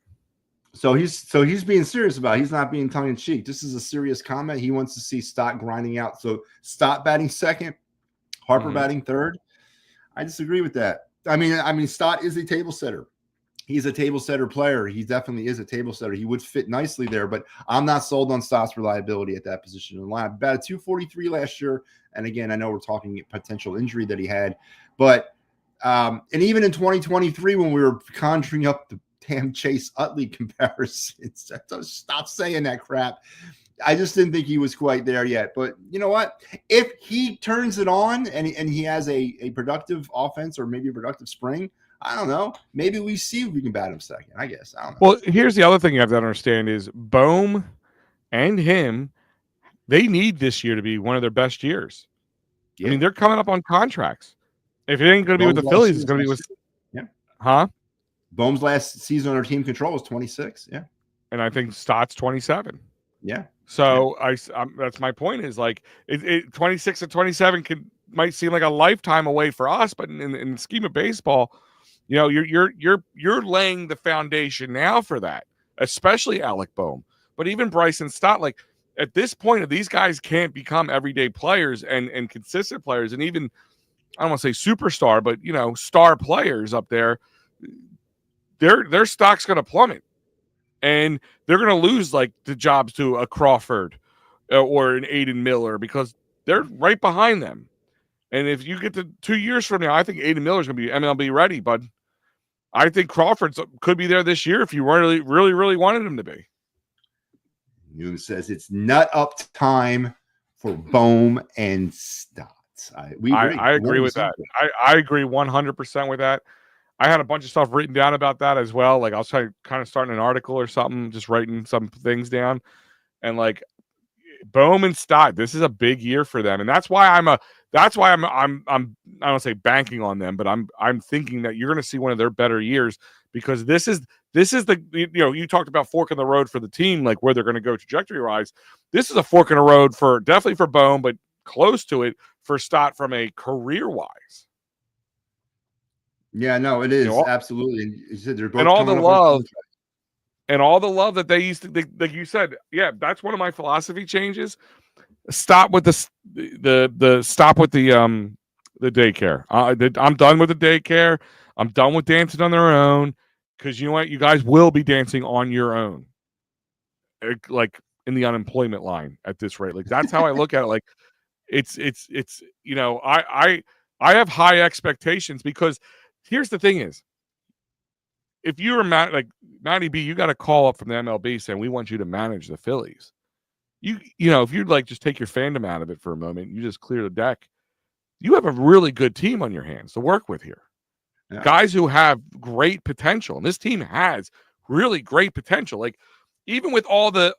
So he's being serious about it. He's not being tongue in cheek. This is a serious comment. He wants to see Stott grinding out. So Stott batting second, Harper batting third. I disagree with that. I mean, Stott is a table setter. He's a table setter player. He definitely is a table setter. He would fit nicely there, but I'm not sold on Stott's reliability at that position in the line. Batted 243 last year, and again, I know we're talking potential injury that he had, but and even in 2023 when we were conjuring up the damn Chase Utley comparisons, stop saying that crap. I just didn't think he was quite there yet. But you know what? If he turns it on and he has a productive offense or maybe a productive spring, I don't know. Maybe we see if we can bat him second, I guess. I don't know. Well, here's the other thing you have to understand is Bohm and him, they need this year to be one of their best years. Yeah. I mean, they're coming up on contracts. If it ain't going to be with the Phillies, it's going to be with – yeah. Huh? Bohm's last season under team control was 26, yeah. And I think Stott's 27. Yeah. So that's my point is, like, 26 and 27 might seem like a lifetime away for us, but in the scheme of baseball – you know, you're laying the foundation now for that, especially Alec Bohm. But even Bryson Stott, like at this point, if these guys can't become everyday players and consistent players, and even I don't want to say superstar, but you know, star players up there, their stock's going to plummet, and they're going to lose like the jobs to a Crawford or an Aiden Miller because they're right behind them. And if you get to 2 years from now, I think Aiden Miller's going to be MLB ready, bud. I think Crawford could be there this year if you really, really, really wanted him to be. Noom says it's nut up time for Bohm and Stott. We agree. I agree with that. I agree 100% with that. I had a bunch of stuff written down about that as well. Like I was trying to kind of start an article or something, just writing some things down. And like Bohm and Stott, this is a big year for them, and that's why I'm I don't say banking on them, but I'm thinking that you're going to see one of their better years because this is the, you know, you talked about fork in the road for the team, like where they're going to go trajectory wise. This is a fork in the road for definitely for Bohm, but close to it for Stott from a career wise. Yeah, no, it is, you know, absolutely. And you said they're both and all the love. And all the love that they used to, like you said, yeah, that's one of my philosophy changes. Stop with the stop with the daycare. I'm done with the daycare. I'm done with dancing on their own because you know what, you guys will be dancing on your own, like in the unemployment line at this rate. Like that's how I look at it. Like it's you know, I have high expectations because here's the thing is. If you were like MattyB, you got a call up from the MLB saying we want you to manage the Phillies. You know, if you'd like just take your fandom out of it for a moment, you just clear the deck. You have a really good team on your hands to work with here. Yeah. Guys who have great potential, and this team has really great potential. Like even with all the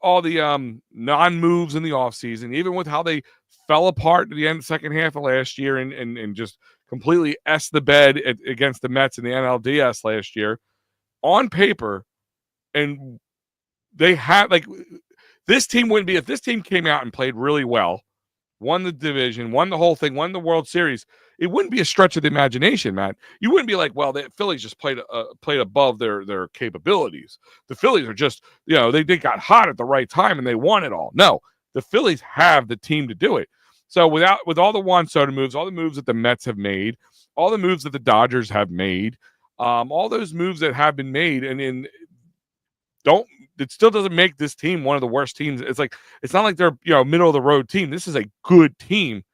non-moves in the offseason, even with how they fell apart at the end second half of last year and just completely s the bed against the Mets in the NLDS last year. On paper, and they had like this team wouldn't be if this team came out and played really well, won the division, won the whole thing, won the World Series. It wouldn't be a stretch of the imagination, Matt. You wouldn't be like, well, the Phillies just played above their capabilities. The Phillies are just, you know, they got hot at the right time and they won it all. No, the Phillies have the team to do it. So with all the Juan Soto moves, all the moves that the Mets have made, all the moves that the Dodgers have made. All those moves that have been made, and it still doesn't make this team one of the worst teams. It's like it's not like they're, you know, middle of the road team. This is a good team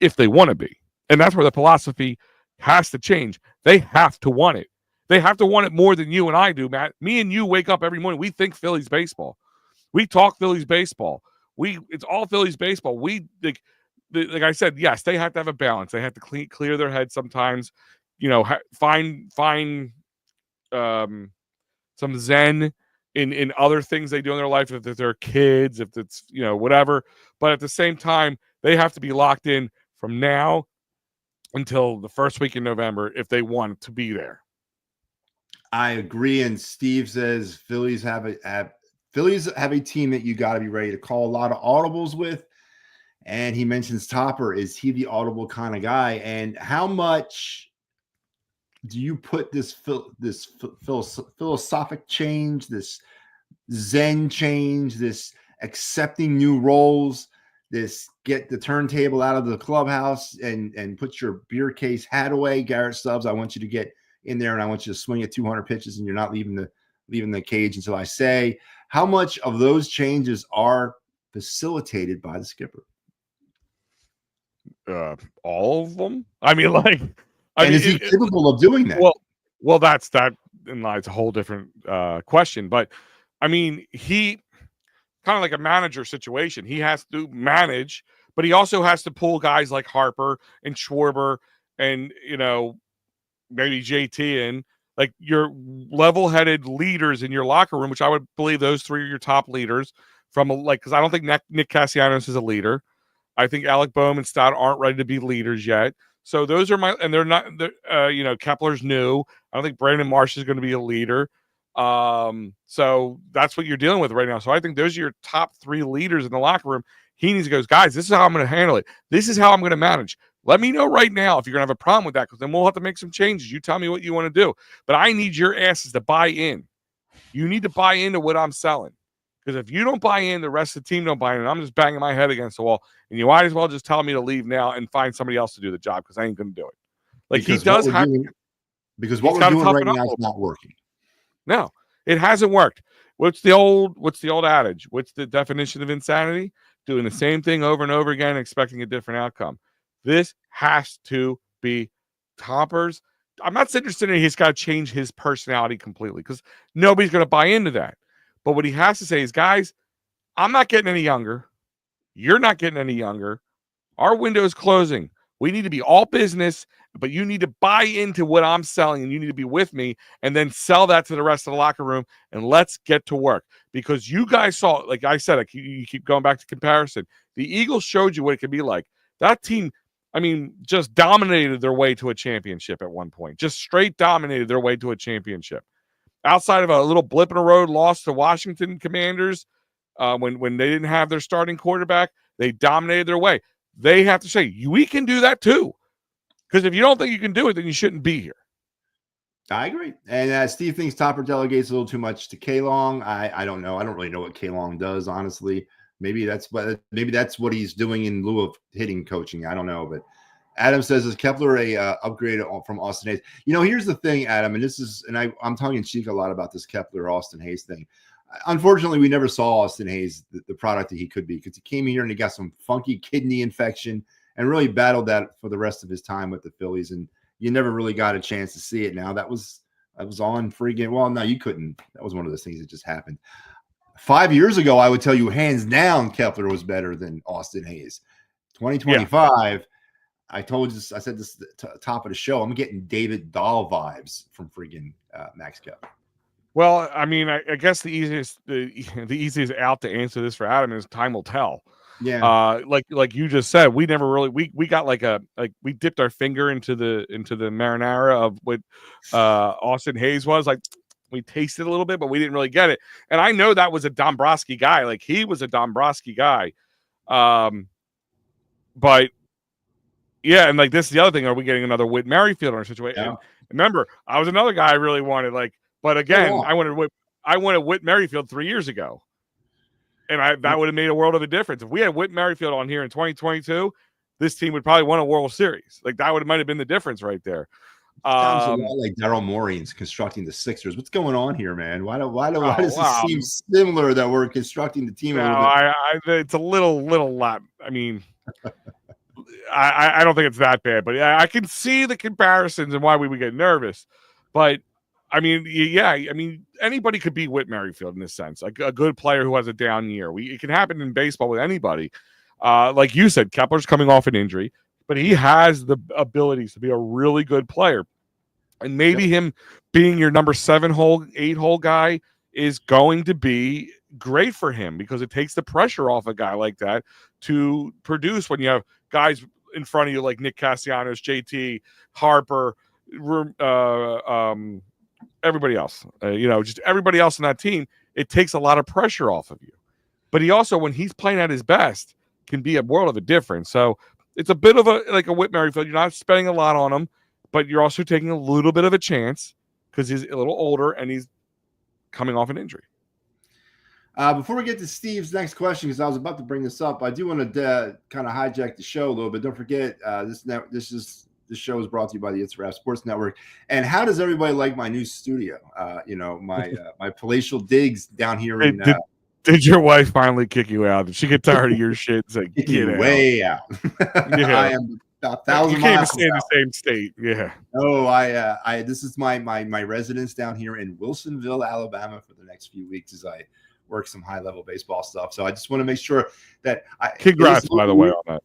if they want to be, and that's where the philosophy has to change. They have to want it. They have to want it more than you and I do, Matt. Me and you wake up every morning. We think Phillies baseball. We talk Phillies baseball. It's all Phillies baseball. We like I said, yes, they have to have a balance. They have to clear their head sometimes. You know, find some zen in other things they do in their life, if they're kids, if it's, whatever. But at the same time, they have to be locked in from now until the first week in November if they want to be there. I agree. And Steve says Phillies have a team that you got to be ready to call a lot of audibles with. And he mentions Topper. Is he the audible kind of guy? And how much do you put this philosophic change, this Zen change, this accepting new roles, this get the turntable out of the clubhouse and put your beer case hat away, Garrett Stubbs? I want you to get in there and I want you to swing at 200 pitches and you're not leaving the cage until I say. How much of those changes are facilitated by the skipper? All of them. I mean, is he capable of doing that? Well, that's that, and it's a whole different question. But I mean, he kind of like a manager situation. He has to manage, but he also has to pull guys like Harper and Schwarber and maybe JT in, like your level-headed leaders in your locker room, which I would believe those three are your top leaders. Because I don't think Nick Castellanos is a leader. I think Alec Boehm and Stott aren't ready to be leaders yet. So those are and they're not, Kepler's new. I don't think Brandon Marsh is going to be a leader. So that's what you're dealing with right now. So I think those are your top three leaders in the locker room. He needs to go, guys, this is how I'm going to handle it. This is how I'm going to manage. Let me know right now if you're going to have a problem with that, because then we'll have to make some changes. You tell me what you want to do. But I need your asses to buy in. You need to buy into what I'm selling. Because if you don't buy in, the rest of the team don't buy in, and I'm just banging my head against the wall. And you might as well just tell me to leave now and find somebody else to do the job, because I ain't going to do it. Because what we're doing right now is not working. No, it hasn't worked. What's the old adage? What's the definition of insanity? Doing the same thing over and over again, expecting a different outcome. This has to be Topper's. I'm not interested in he's got to change his personality completely, because nobody's going to buy into that. But what he has to say is, guys, I'm not getting any younger. You're not getting any younger. Our window is closing. We need to be all business, but you need to buy into what I'm selling, and you need to be with me, and then sell that to the rest of the locker room, and let's get to work. Because you guys saw, like I said, you keep going back to comparison. The Eagles showed you what it could be like. That team, just dominated their way to a championship at one point. Just straight dominated their way to a championship. Outside of a little blip in the road loss to Washington Commanders, when they didn't have their starting quarterback, they dominated their way. They have to say, we can do that too. Because if you don't think you can do it, then you shouldn't be here. I agree. And Steve thinks Topper delegates a little too much to K-Long. I don't know. I don't really know what K-Long does, honestly. Maybe that's what he's doing in lieu of hitting coaching. I don't know. But Adam says, is Kepler a upgrade from Austin Hayes? Here's the thing, Adam, and I'm tongue in cheek a lot about this Kepler Austin Hayes thing. Unfortunately, we never saw Austin Hayes, the product that he could be, because he came here and he got some funky kidney infection and really battled that for the rest of his time with the Phillies. And you never really got a chance to see it. Now that was on freaking, well, no, you couldn't. That was one of those things that just happened. 5 years ago, I would tell you hands down, Kepler was better than Austin Hayes. 2025. Yeah. I said this at the top of the show. I'm getting David Dahl vibes from freaking Max Kepler. Well, I guess the easiest out to answer this for Adam is time will tell. Yeah. Like you just said, we never really we got we dipped our finger into the marinara of what Austin Hayes was. Like, we tasted a little bit, but we didn't really get it. And I know that was a Dombrowski guy. Like, he was a Dombrowski guy. But yeah, and this is the other thing. Are we getting another Whit Merrifield in our situation? Yeah. Remember, I was another guy I really wanted. But again, I wanted Whit Merrifield 3 years ago, and that would have made a world of a difference. If we had Whit Merrifield on here in 2022, this team would probably win a World Series. That might have been the difference right there. Sounds a lot like Daryl Morey's constructing the Sixers. What's going on here, man? Why does it seem similar that we're constructing the team? It's a little lot. I don't think it's that bad, but I can see the comparisons and why we would get nervous. But anybody could be Whit Merrifield in this sense, like a good player who has a down year. It can happen in baseball with anybody. Like you said, Kepler's coming off an injury, but he has the abilities to be a really good player. And maybe him being your number 7 hole, 8 hole guy is going to be great for him because it takes the pressure off a guy like that to produce when you have guys in front of you like Nick Castellanos, JT, Harper, everybody else. Just everybody else in that team. It takes a lot of pressure off of you. But he also, when he's playing at his best, can be a world of a difference. So it's a bit of a Whit Merrifield. You're not spending a lot on him, but you're also taking a little bit of a chance because he's a little older and he's coming off an injury. Before we get to Steve's next question, because I was about to bring this up, I do want to kind of hijack the show a little bit. Don't forget, this show is brought to you by the It's Rap Sports Network. And how does everybody like my new studio? My palatial digs down here in. Did your wife finally kick you out? Did she get tired of your shit? It's like, get out. Way out. Yeah. I am about 1,000 miles. You can't stay in the same state. Yeah. Oh, this is my residence down here in Wilsonville, Alabama, for the next few weeks as I work some high-level baseball stuff. So I just want to make sure that congrats, by the way, on that.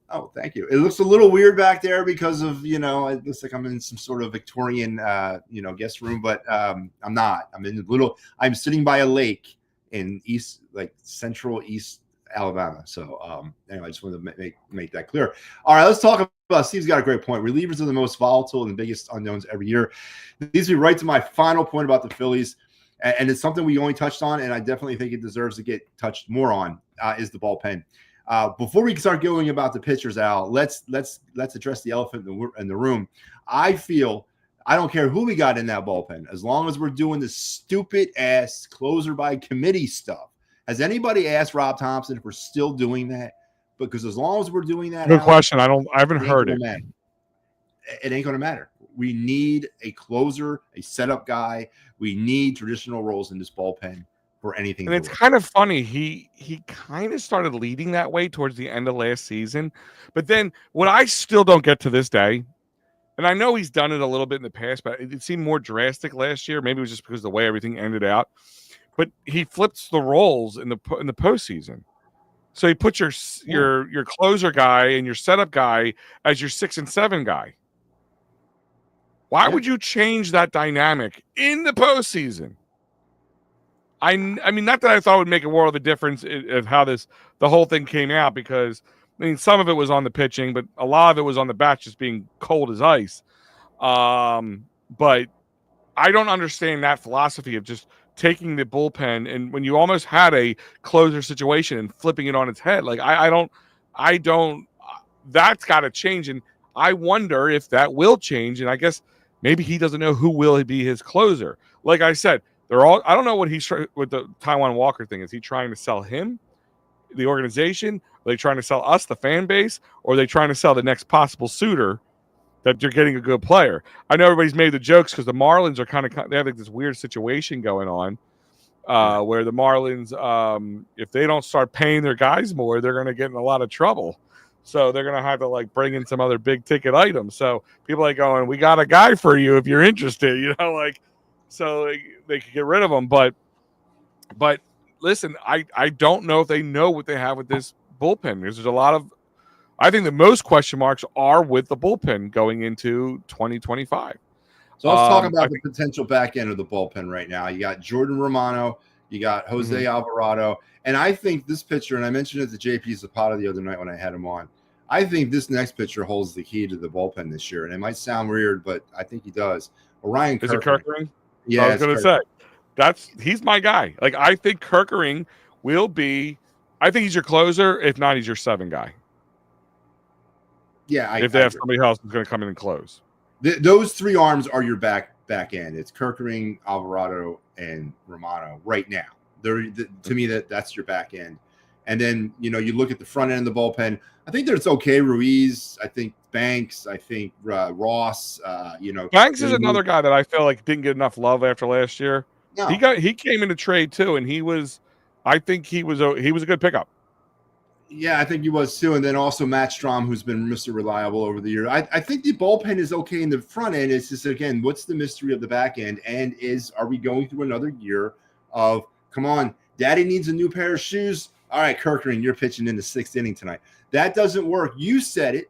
Oh, thank you. It looks a little weird back there because of, it looks like I'm in some sort of Victorian, guest room, but I'm not. I'm sitting by a lake in central East Alabama. So anyway, I just wanted to make that clear. All right, let's talk about. Steve's got a great point. Relievers are the most volatile and the biggest unknowns every year. This leads me right to my final point about the Phillies, and it's something we only touched on, and I definitely think it deserves to get touched more on. Is the bullpen. Before we start going about the pitchers, Al, let's address the elephant in the room. I feel I don't care who we got in that bullpen, as long as we're doing the stupid ass closer by committee stuff. Has anybody asked Rob Thompson if we're still doing that? Because as long as we're doing that, good question. I haven't heard it. It ain't going to matter. We need a closer, a setup guy. We need traditional roles in this bullpen for anything. And it's kind of funny. He kind of started leading that way towards the end of last season. But then what I still don't get to this day, and I know he's done it a little bit in the past, but it seemed more drastic last year. Maybe it was just because of the way everything ended out. But he flips the roles in the postseason. So he puts your closer guy and your setup guy as your 6 and 7 guy. Why would you change that dynamic in the postseason? I mean, not that I thought it would make a world of a difference of how the whole thing came out, because some of it was on the pitching, but a lot of it was on the bats just being cold as ice. But I don't understand that philosophy of just taking the bullpen and when you almost had a closer situation and flipping it on its head. Like I don't. That's got to change, and I wonder if that will change. And I guess maybe he doesn't know who will be his closer. Like I said. I don't know what he's with the Taiwan Walker thing. Is he trying to sell him, the organization? Are they trying to sell us, the fan base? Or are they trying to sell the next possible suitor that you're getting a good player? I know everybody's made the jokes because the Marlins are they have like this weird situation going on where the Marlins, if they don't start paying their guys more, they're going to get in a lot of trouble. So they're going to have to bring in some other big ticket items. So people are going, we got a guy for you if you're interested, so they could get rid of them. But listen, I don't know if they know what they have with this bullpen, because there's a lot of, I think the most question marks are with the bullpen going into 2025. So let's talk about the potential back end of the bullpen right now. You got Jordan Romano, you got Jose Alvarado, and I think this pitcher, and I mentioned it to JP Zapata the other night when I had him on, I think this next pitcher holds the key to the bullpen this year. And it might sound weird, but I think he does. Orion Kirkering. Is it Kirkering? Yeah, I was going to say he's my guy. I think Kirkering will be. I think he's your closer. If not, he's your 7 guy. Yeah, if they have somebody else who's going to come in and close. Those 3 arms are your back end. It's Kirkering, Alvarado, and Romano right now. To me, that's your back end. And then you look at the front end of the bullpen. I think it's okay. Ruiz, I think Banks, I think Ross. Banks is another guy that I feel like didn't get enough love after last year. No. He came into trade too, and I think he was a good pickup. Yeah, I think he was too. And then also Matt Strom, who's been Mr. Reliable over the year. I think the bullpen is okay in the front end. It's just, again, what's the mystery of the back end? And are we going through another year of, come on, daddy needs a new pair of shoes? All right, Kirkering, you're pitching in the 6th inning tonight. That doesn't work. You said it.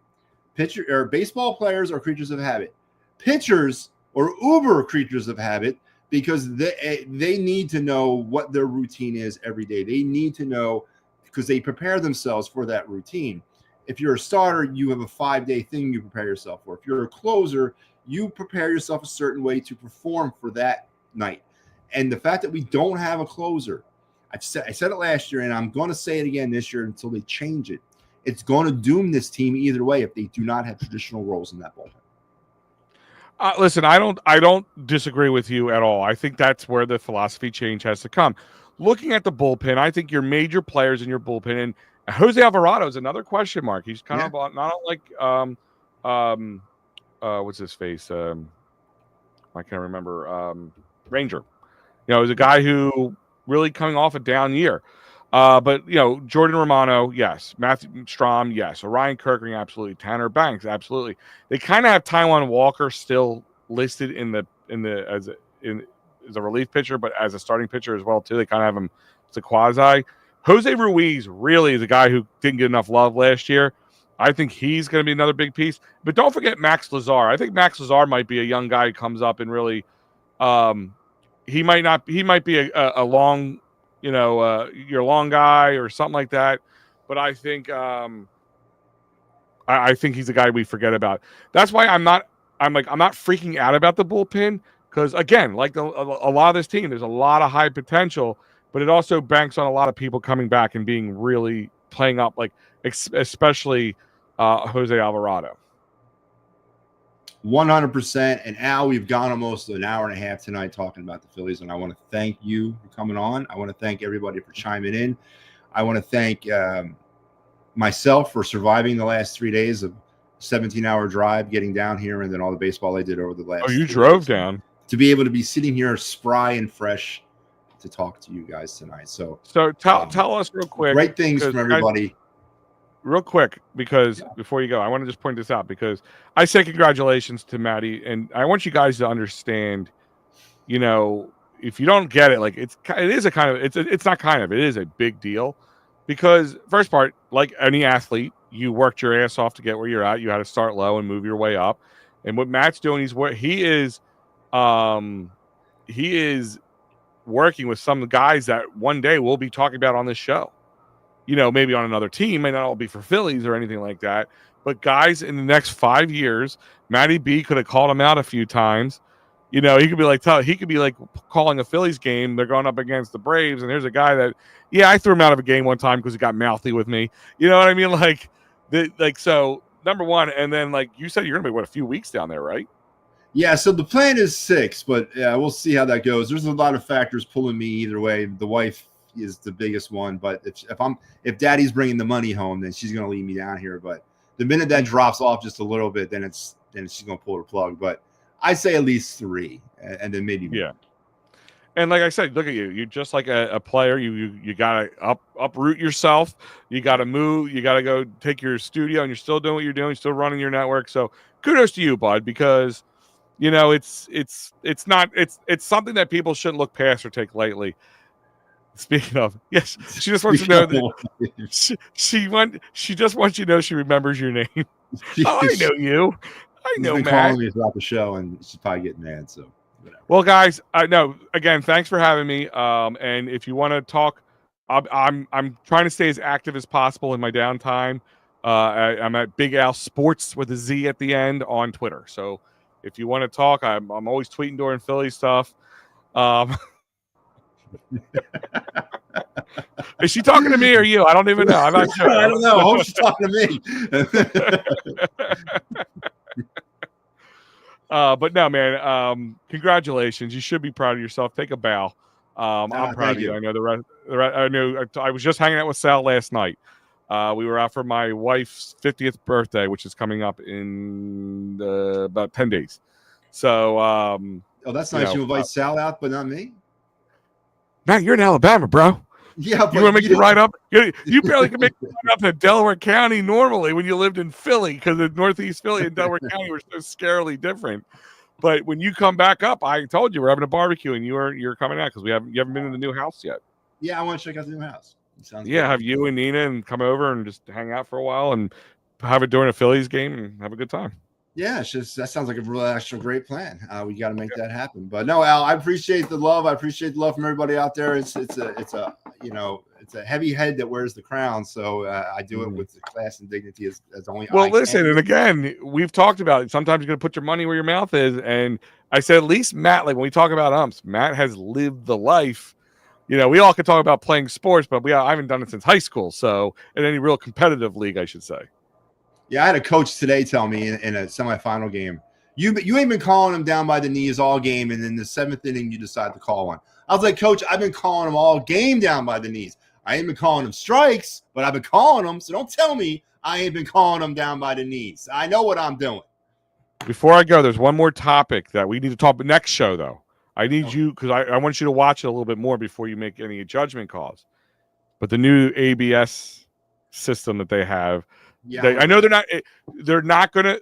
Baseball players are creatures of habit. Pitchers are uber creatures of habit. because they need to know what their routine is every day. They need to know because they prepare themselves for that routine. If you're a starter, you have a 5-day thing you prepare yourself for. If you're a closer, you prepare yourself a certain way to perform for that night. And the fact that we don't have a closer, I said it last year, and I'm going to say it again this year until they change it. It's going to doom this team either way if they do not have traditional roles in that bullpen. Listen, I don't disagree with you at all. I think that's where the philosophy change has to come. Looking at the bullpen, I think your major players in your bullpen, and Jose Alvarado is another question mark. He's kind of not like what's his face? I can't remember. Ranger. He's a guy who really coming off a down year. But Jordan Romano, yes. Matthew Strom, yes. Orion Kirkering, absolutely. Tanner Banks, absolutely. They kind of have Taijuan Walker still listed as a relief pitcher, but as a starting pitcher as well too. They kind of have him as a quasi. Jose Ruiz really is a guy who didn't get enough love last year. I think he's going to be another big piece. But don't forget Max Lazar. I think Max Lazar might be a young guy who comes up and really he might be a long, your long guy or something like that. But I think I think he's a guy we forget about. That's why I'm not freaking out about the bullpen because again, like a lot of this team, there's a lot of high potential, but it also banks on a lot of people coming back and being really playing up, like especially Jose Alvarado. 100%. And Al, we've gone almost an hour and a half tonight talking about the Phillies, and I want to thank you for coming on. I want to thank everybody for chiming in. I want to thank myself for surviving the last 3 days of 17-hour drive, getting down here, and then all the baseball I did over the last. Oh, you drove down to be able to be sitting here spry and fresh to talk to you guys tonight. So tell us real quick. Great things from everybody. Real quick, because before you go, I want to just point this out because I say congratulations to Matty, and I want you guys to understand, if you don't get it, like it is a big deal because first part, like any athlete, you worked your ass off to get where you're at. You had to start low and move your way up. And what Matt's doing, he is working with some guys that one day we'll be talking about on this show. Maybe on another team, may not all be for Phillies or anything like that. But guys, in the next 5 years, MattyB could have called him out a few times. He could be like calling a Phillies game. They're going up against the Braves, and there's a guy that, I threw him out of a game one time because he got mouthy with me. You know what I mean? So number one, and then like you said, you're gonna be a few weeks down there, right? Yeah. So the plan is 6, but we'll see how that goes. There's a lot of factors pulling me either way. The wife is the biggest one, but if Daddy's bringing the money home, then she's gonna leave me down here. But the minute that drops off just a little bit, then she's gonna pull the plug. But I say at least 3, and then maybe more. And like I said, look at you. You're just like a player. You gotta uproot yourself. You gotta move. You gotta go take your studio, and you're still doing what you're doing. Still running your network. So kudos to you, bud, because it's something that people shouldn't look past or take lightly. Speaking of, yes, she just wants to know that she just wants you to know she remembers your name. I know you. I know Matt. Calling me throughout the show, and she's probably getting mad. So, whatever. Well, guys, again, thanks for having me. And if you want to talk, I'm trying to stay as active as possible in my downtime. I'm at Big Al Sports with a Z at the end on Twitter. So if you want to talk, I'm always tweeting during Philly stuff. Is she talking to me or you? I don't even know. I'm not sure. I don't know. I hope she's talking to me. But no, man. Congratulations. You should be proud of yourself. Take a bow. I'm proud of you. I know the rest. I know. I was just hanging out with Sal last night. We were out for my wife's 50th birthday, which is coming up in about 10 days. So, that's nice. You invite Sal out, but not me. Matt, you're in Alabama, bro. Yeah, but you want to make the ride up? You barely can make the ride up to Delaware County normally when you lived in Philly because the Northeast Philly and Delaware County were so scarily different. But when you come back up, I told you we're having a barbecue and you're coming out because you haven't been in the new house yet. Yeah, I want to check out the new house. Sounds good. Have you and Nina and come over and just hang out for a while and have it during a Phillies game and have a good time. Yeah, it's just that sounds like a real actual great plan. We got to make that happen. But no, Al, I appreciate the love. I appreciate the love from everybody out there. It's a heavy head that wears the crown. So I do it with the class and dignity as only. Well, listen, and again, we've talked about it. Sometimes you're going to put your money where your mouth is, and I said at least Matt. Like when we talk about umps, Matt has lived the life. We all could talk about playing sports, but I haven't done it since high school. So in any real competitive league, I should say. Yeah, I had a coach today tell me in a semifinal game, you ain't been calling them down by the knees all game, and in the 7th inning you decide to call one. I was like, Coach, I've been calling them all game down by the knees. I ain't been calling them strikes, but I've been calling them. So don't tell me I ain't been calling them down by the knees. I know what I'm doing. Before I go, there's one more topic that we need to talk about next show, though. I need you because I want you to watch it a little bit more before you make any judgment calls. But the new ABS system that they have. Yeah, I know they're not gonna.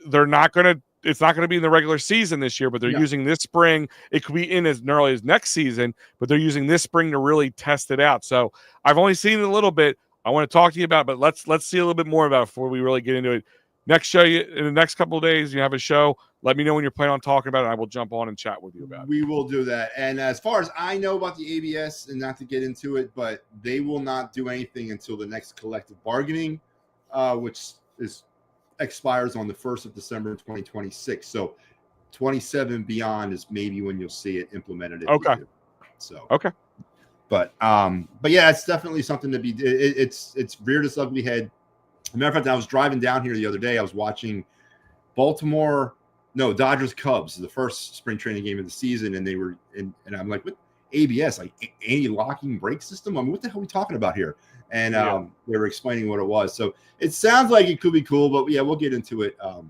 It's not gonna be in the regular season this year, but they're using this spring. It could be in as early as next season, but they're using this spring to really test it out. So I've only seen it a little bit. I want to talk to you about it, but let's see a little bit more about it before we really get into it. Next show, in the next couple of days, you have a show. Let me know when you're planning on talking about it. I will jump on and chat with you about it. We will do that. And as far as I know about the ABS, and not to get into it, but they will not do anything until the next collective bargaining, which expires on the 1st of December 2026. So 27 beyond is maybe when you'll see it implemented. Okay. So okay. But yeah, it's definitely something to be. It's reared its ugly head. As a matter of fact, I was driving down here the other day. I was watching Dodgers Cubs, the first spring training game of the season, and they were and I'm like, what ABS, like anti-locking brake system? I mean, what the hell are we talking about here? And they were explaining what it was. So it sounds like it could be cool, but yeah, we'll get into it. All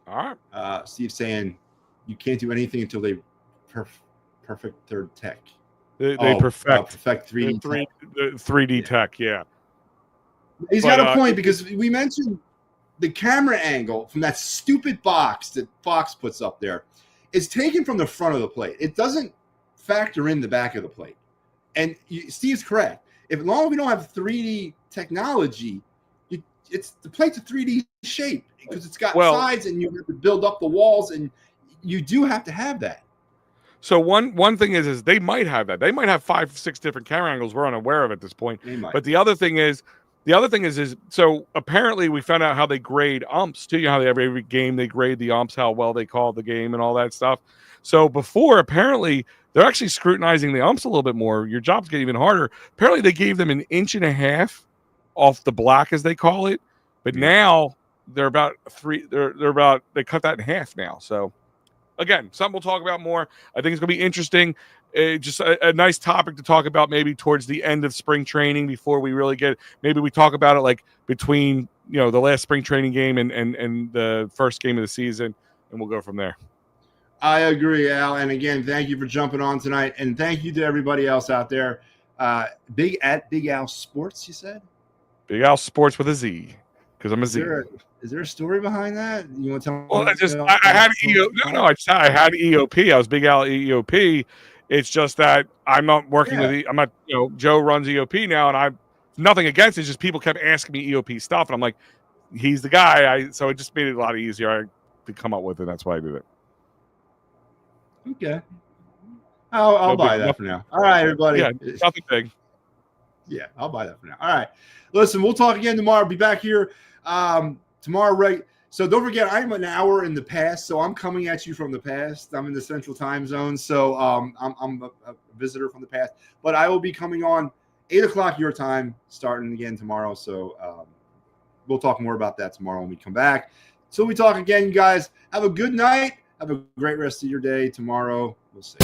right. Steve saying you can't do anything until they perfect third tech. They perfect 3D 3D tech. Yeah. He's got a point because we mentioned the camera angle from that stupid box that Fox puts up there is taken from the front of the plate. It doesn't factor in the back of the plate. And Steve's correct. As long as we don't have 3D technology, it's the plate's a 3D shape because it's got sides and you have to build up the walls, and you do have to have that. So one thing is they might have that. They might have 5-6 different camera angles we're unaware of at this point. But the other thing is so apparently we found out how they grade umps too. How every game they grade the umps, how well they call the game and all that stuff. So before, apparently they're actually scrutinizing the umps a little bit more. Your job's getting even harder. Apparently they gave them 1.5 inches off the black, as they call it. But now they're about 3. They cut that in half now. So again, something we'll talk about more. I think it's going to be interesting. Just a nice topic to talk about maybe towards the end of spring training before we really maybe we talk about it like between, the last spring training game and the first game of the season, and we'll go from there. I agree, Al. And again, thank you for jumping on tonight. And thank you to everybody else out there. Big Al Sports, you said? Big Al Sports with a Z, because I'm a Z. Is there a story behind that? You want to tell me? Well, I had I had EOP. I was Big Al EOP. It's just that I'm not working with I'm not, Joe runs EOP now, and I'm nothing against it. It's just people kept asking me EOP stuff, and I'm like, he's the guy. So it just made it a lot easier to come up with it. That's why I did it. Okay. I'll buy that for now. All right, everybody. Yeah, nothing big. Yeah, I'll buy that for now. All right. Listen, we'll talk again tomorrow. Be back here tomorrow, right? So don't forget, I'm an hour in the past, so I'm coming at you from the past. I'm in the Central Time Zone, so I'm a visitor from the past. But I will be coming on 8 o'clock your time, starting again tomorrow. So we'll talk more about that tomorrow when we come back. So we talk again, you guys. Have a good night. Have a great rest of your day. Tomorrow, we'll see.